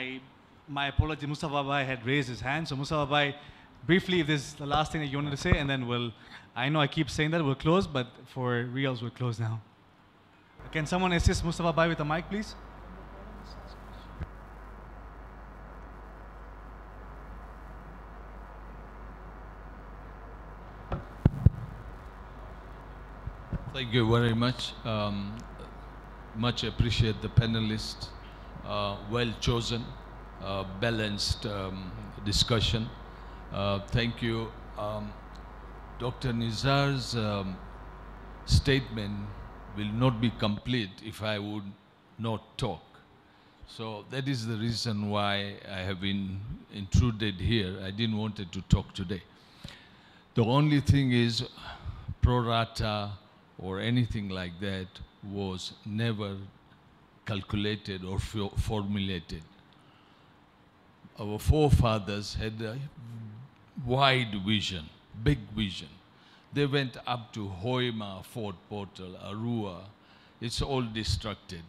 my apology, Mustafa Bhai had raised his hand. So Mustafa Bhai, briefly, if this is the last thing that you wanted to say, and then I know I keep saying that, we'll close, but for reals, we'll close now. Can someone assist Mustafa Bhai with a mic, please?
Thank you very much. Much appreciate the panelists. Well chosen, balanced discussion. Thank you. Dr. Nizar's statement will not be complete if I would not talk. So that is the reason why I have been intruded here. I didn't want to talk today. The only thing is pro rata or anything like that was never calculated or formulated. Our forefathers had a wide vision, big vision. They went up to Hoima, Fort Portal, Arua. It's all destructed.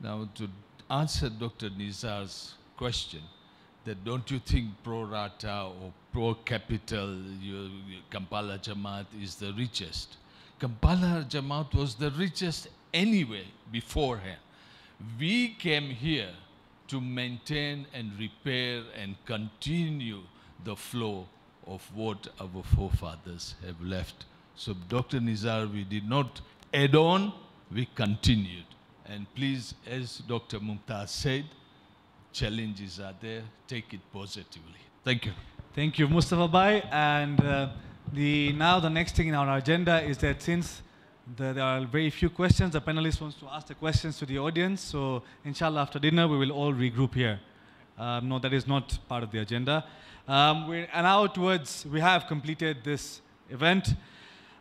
Now, to answer Dr. Nizar's question, that don't you think pro rata or pro capital, Kampala Jamaat is the richest? Kampala Jamaat was the richest anyway beforehand. We came here to maintain and repair and continue the flow of what our forefathers have left. So Dr. Nizar, we did not add on, we continued. And please, as Dr. Mumtaz said, challenges are there, take it positively. Thank you.
Thank you, Mustafa Bhai. And now the next thing in our agenda is that since there are very few questions, the panelists wants to ask the questions to the audience. So inshallah, after dinner, we will all regroup here. No, that is not part of the agenda. We have completed this event.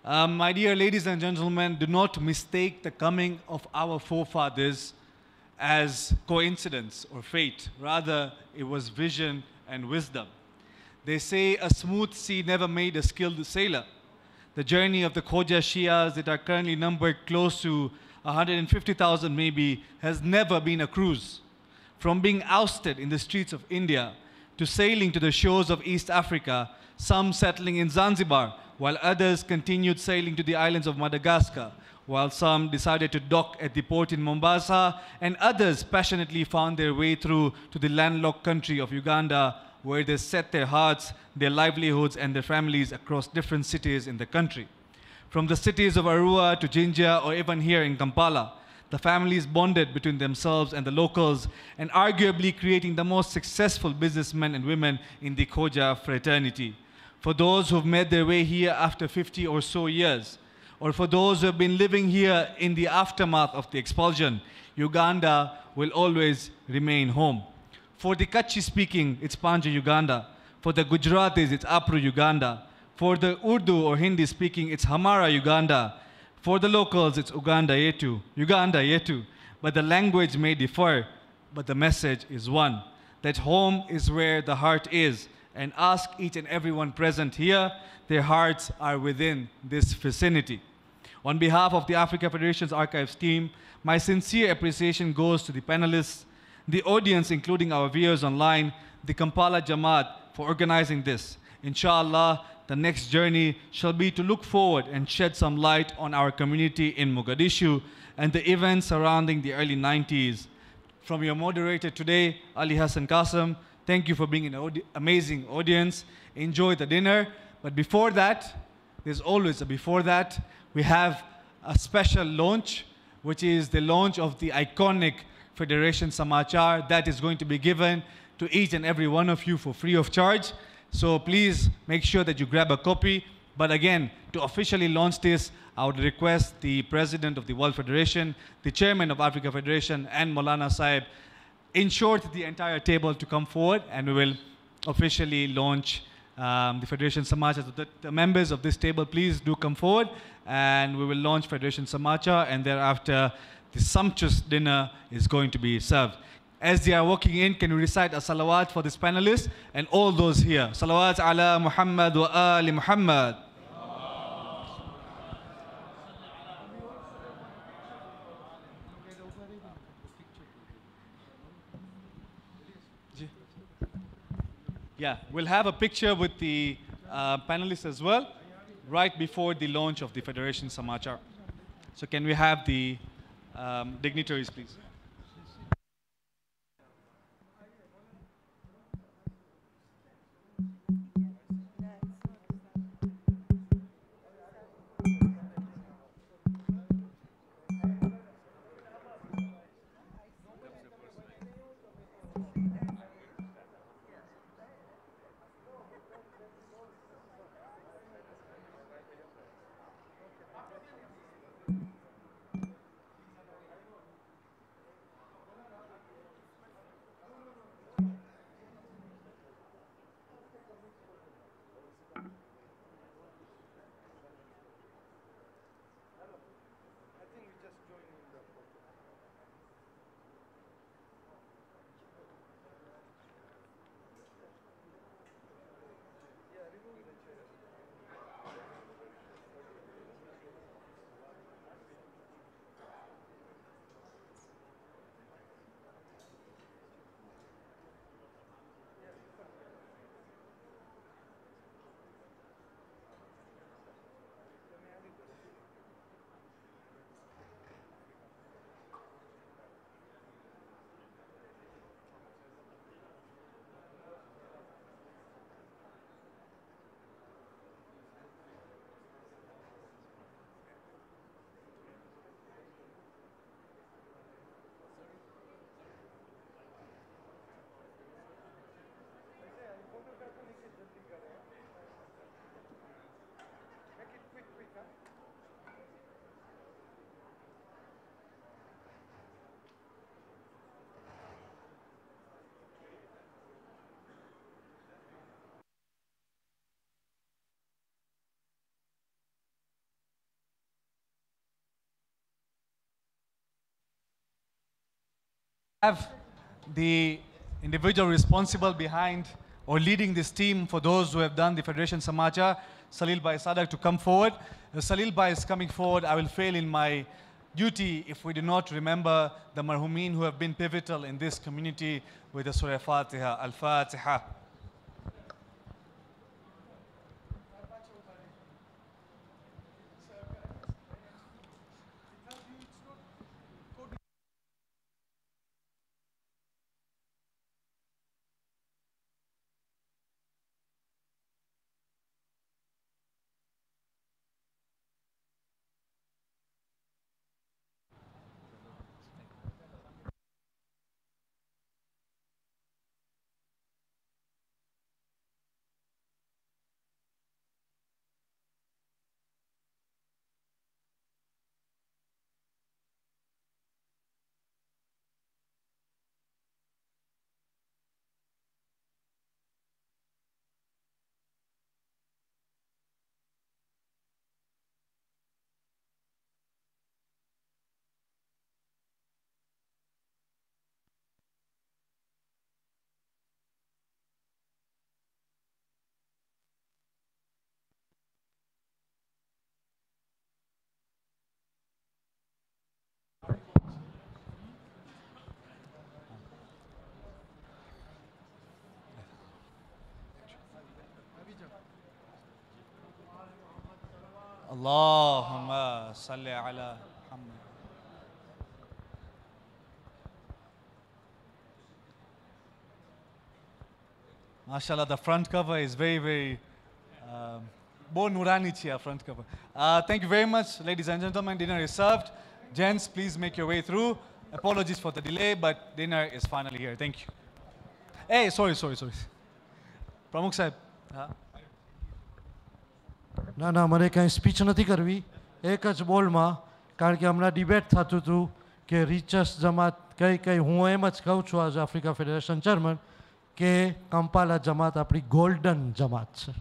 My dear ladies and gentlemen, do not mistake the coming of our forefathers as coincidence or fate. Rather, it was vision and wisdom. They say a smooth sea never made a skilled sailor. The journey of the Khoja Shias that are currently numbered close to 150,000 maybe has never been a cruise. From being ousted in the streets of India to sailing to the shores of East Africa, some settling in Zanzibar, while others continued sailing to the islands of Madagascar, while some decided to dock at the port in Mombasa, and others passionately found their way through to the landlocked country of Uganda, where they set their hearts, their livelihoods, and their families across different cities in the country. From the cities of Arua to Jinja, or even here in Kampala, the families bonded between themselves and the locals, and arguably creating the most successful businessmen and women in the Khoja fraternity. For those who've made their way here after 50 or so years, or for those who have been living here in the aftermath of the expulsion, Uganda will always remain home. For the Kutchi speaking, it's Panjo Uganda. For the Gujaratis, it's Apru Uganda. For the Urdu or Hindi speaking, it's Hamara Uganda. For the locals, it's Uganda Yetu. But the language may differ, but the message is one. That home is where the heart is. And ask each and everyone present here, their hearts are within this vicinity. On behalf of the Africa Federation's Archives team, my sincere appreciation goes to the panelists, the audience, including our viewers online, the Kampala Jamaat for organizing this. Inshallah, the next journey shall be to look forward and shed some light on our community in Mogadishu and the events surrounding the early 90s. From your moderator today, Ali Hassan Qasim, thank you for being an amazing audience. Enjoy the dinner. But before that, there's always a before that. We have a special launch, which is the launch of the iconic Federation Samachar that is going to be given to each and every one of you for free of charge. So please make sure that you grab a copy. But again, to officially launch this, I would request the President of the World Federation, the Chairman of Africa Federation, and Maulana Saib, in short, the entire table to come forward, and we will officially launch the Federation Samacha. So the members of this table, please do come forward, and we will launch Federation Samacha, and thereafter the sumptuous dinner is going to be served. As they are walking in, can we recite a salawat for this panelists and all those here? Salawat ala Muhammad wa ali Muhammad. Yeah, we'll have a picture with the panelists as well, right before the launch of the Federation Samachar. So can we have the dignitaries, please? Have the individual responsible behind or leading this team for those who have done the Federation Samacha, Salil Bhai Sadak, to come forward. Salil Bhai is coming forward. I will fail in my duty if we do not remember the marhumin who have been pivotal in this community with the Surah Fatiha. Al-Fatiha. Allahumma salli ala Muhammad. MashaAllah, the front cover is very Bo Nurani Chia front cover. Thank you very much, ladies and gentlemen. Dinner is served. Gents, please make your way through. Apologies for the delay, but dinner is finally here. Thank you. Hey, sorry. Pramukh Sahib.
ના ના મને કાંઈ speech નથી કરવી એક જ બોલમાં કારણ કે હમણાં ડિબેટ થતું હતું કે રિચેસ્ટ જમાત કઈ કઈ હું એમ જ કહું છું આજ આફ્રિકા ફેડરેશન ચેરમેન કે કંપાલા જમાત આપણી ગોલ્ડન જમાત છે.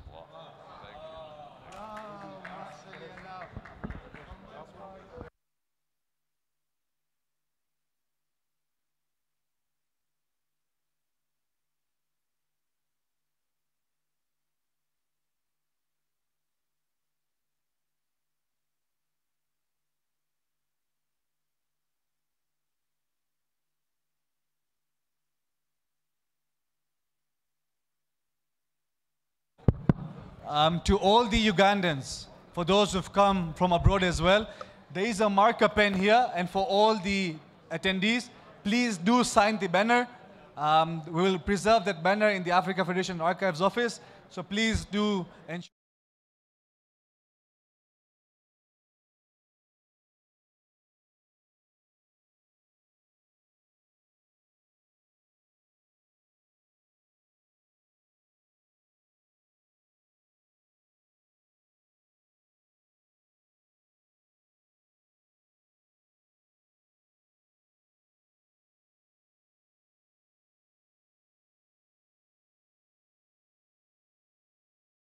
To all the Ugandans, for those who've come from abroad as well, there is a marker pen here, and for all the attendees, please do sign the banner. We will preserve that banner in the Africa Federation Archives office, so please do ensure.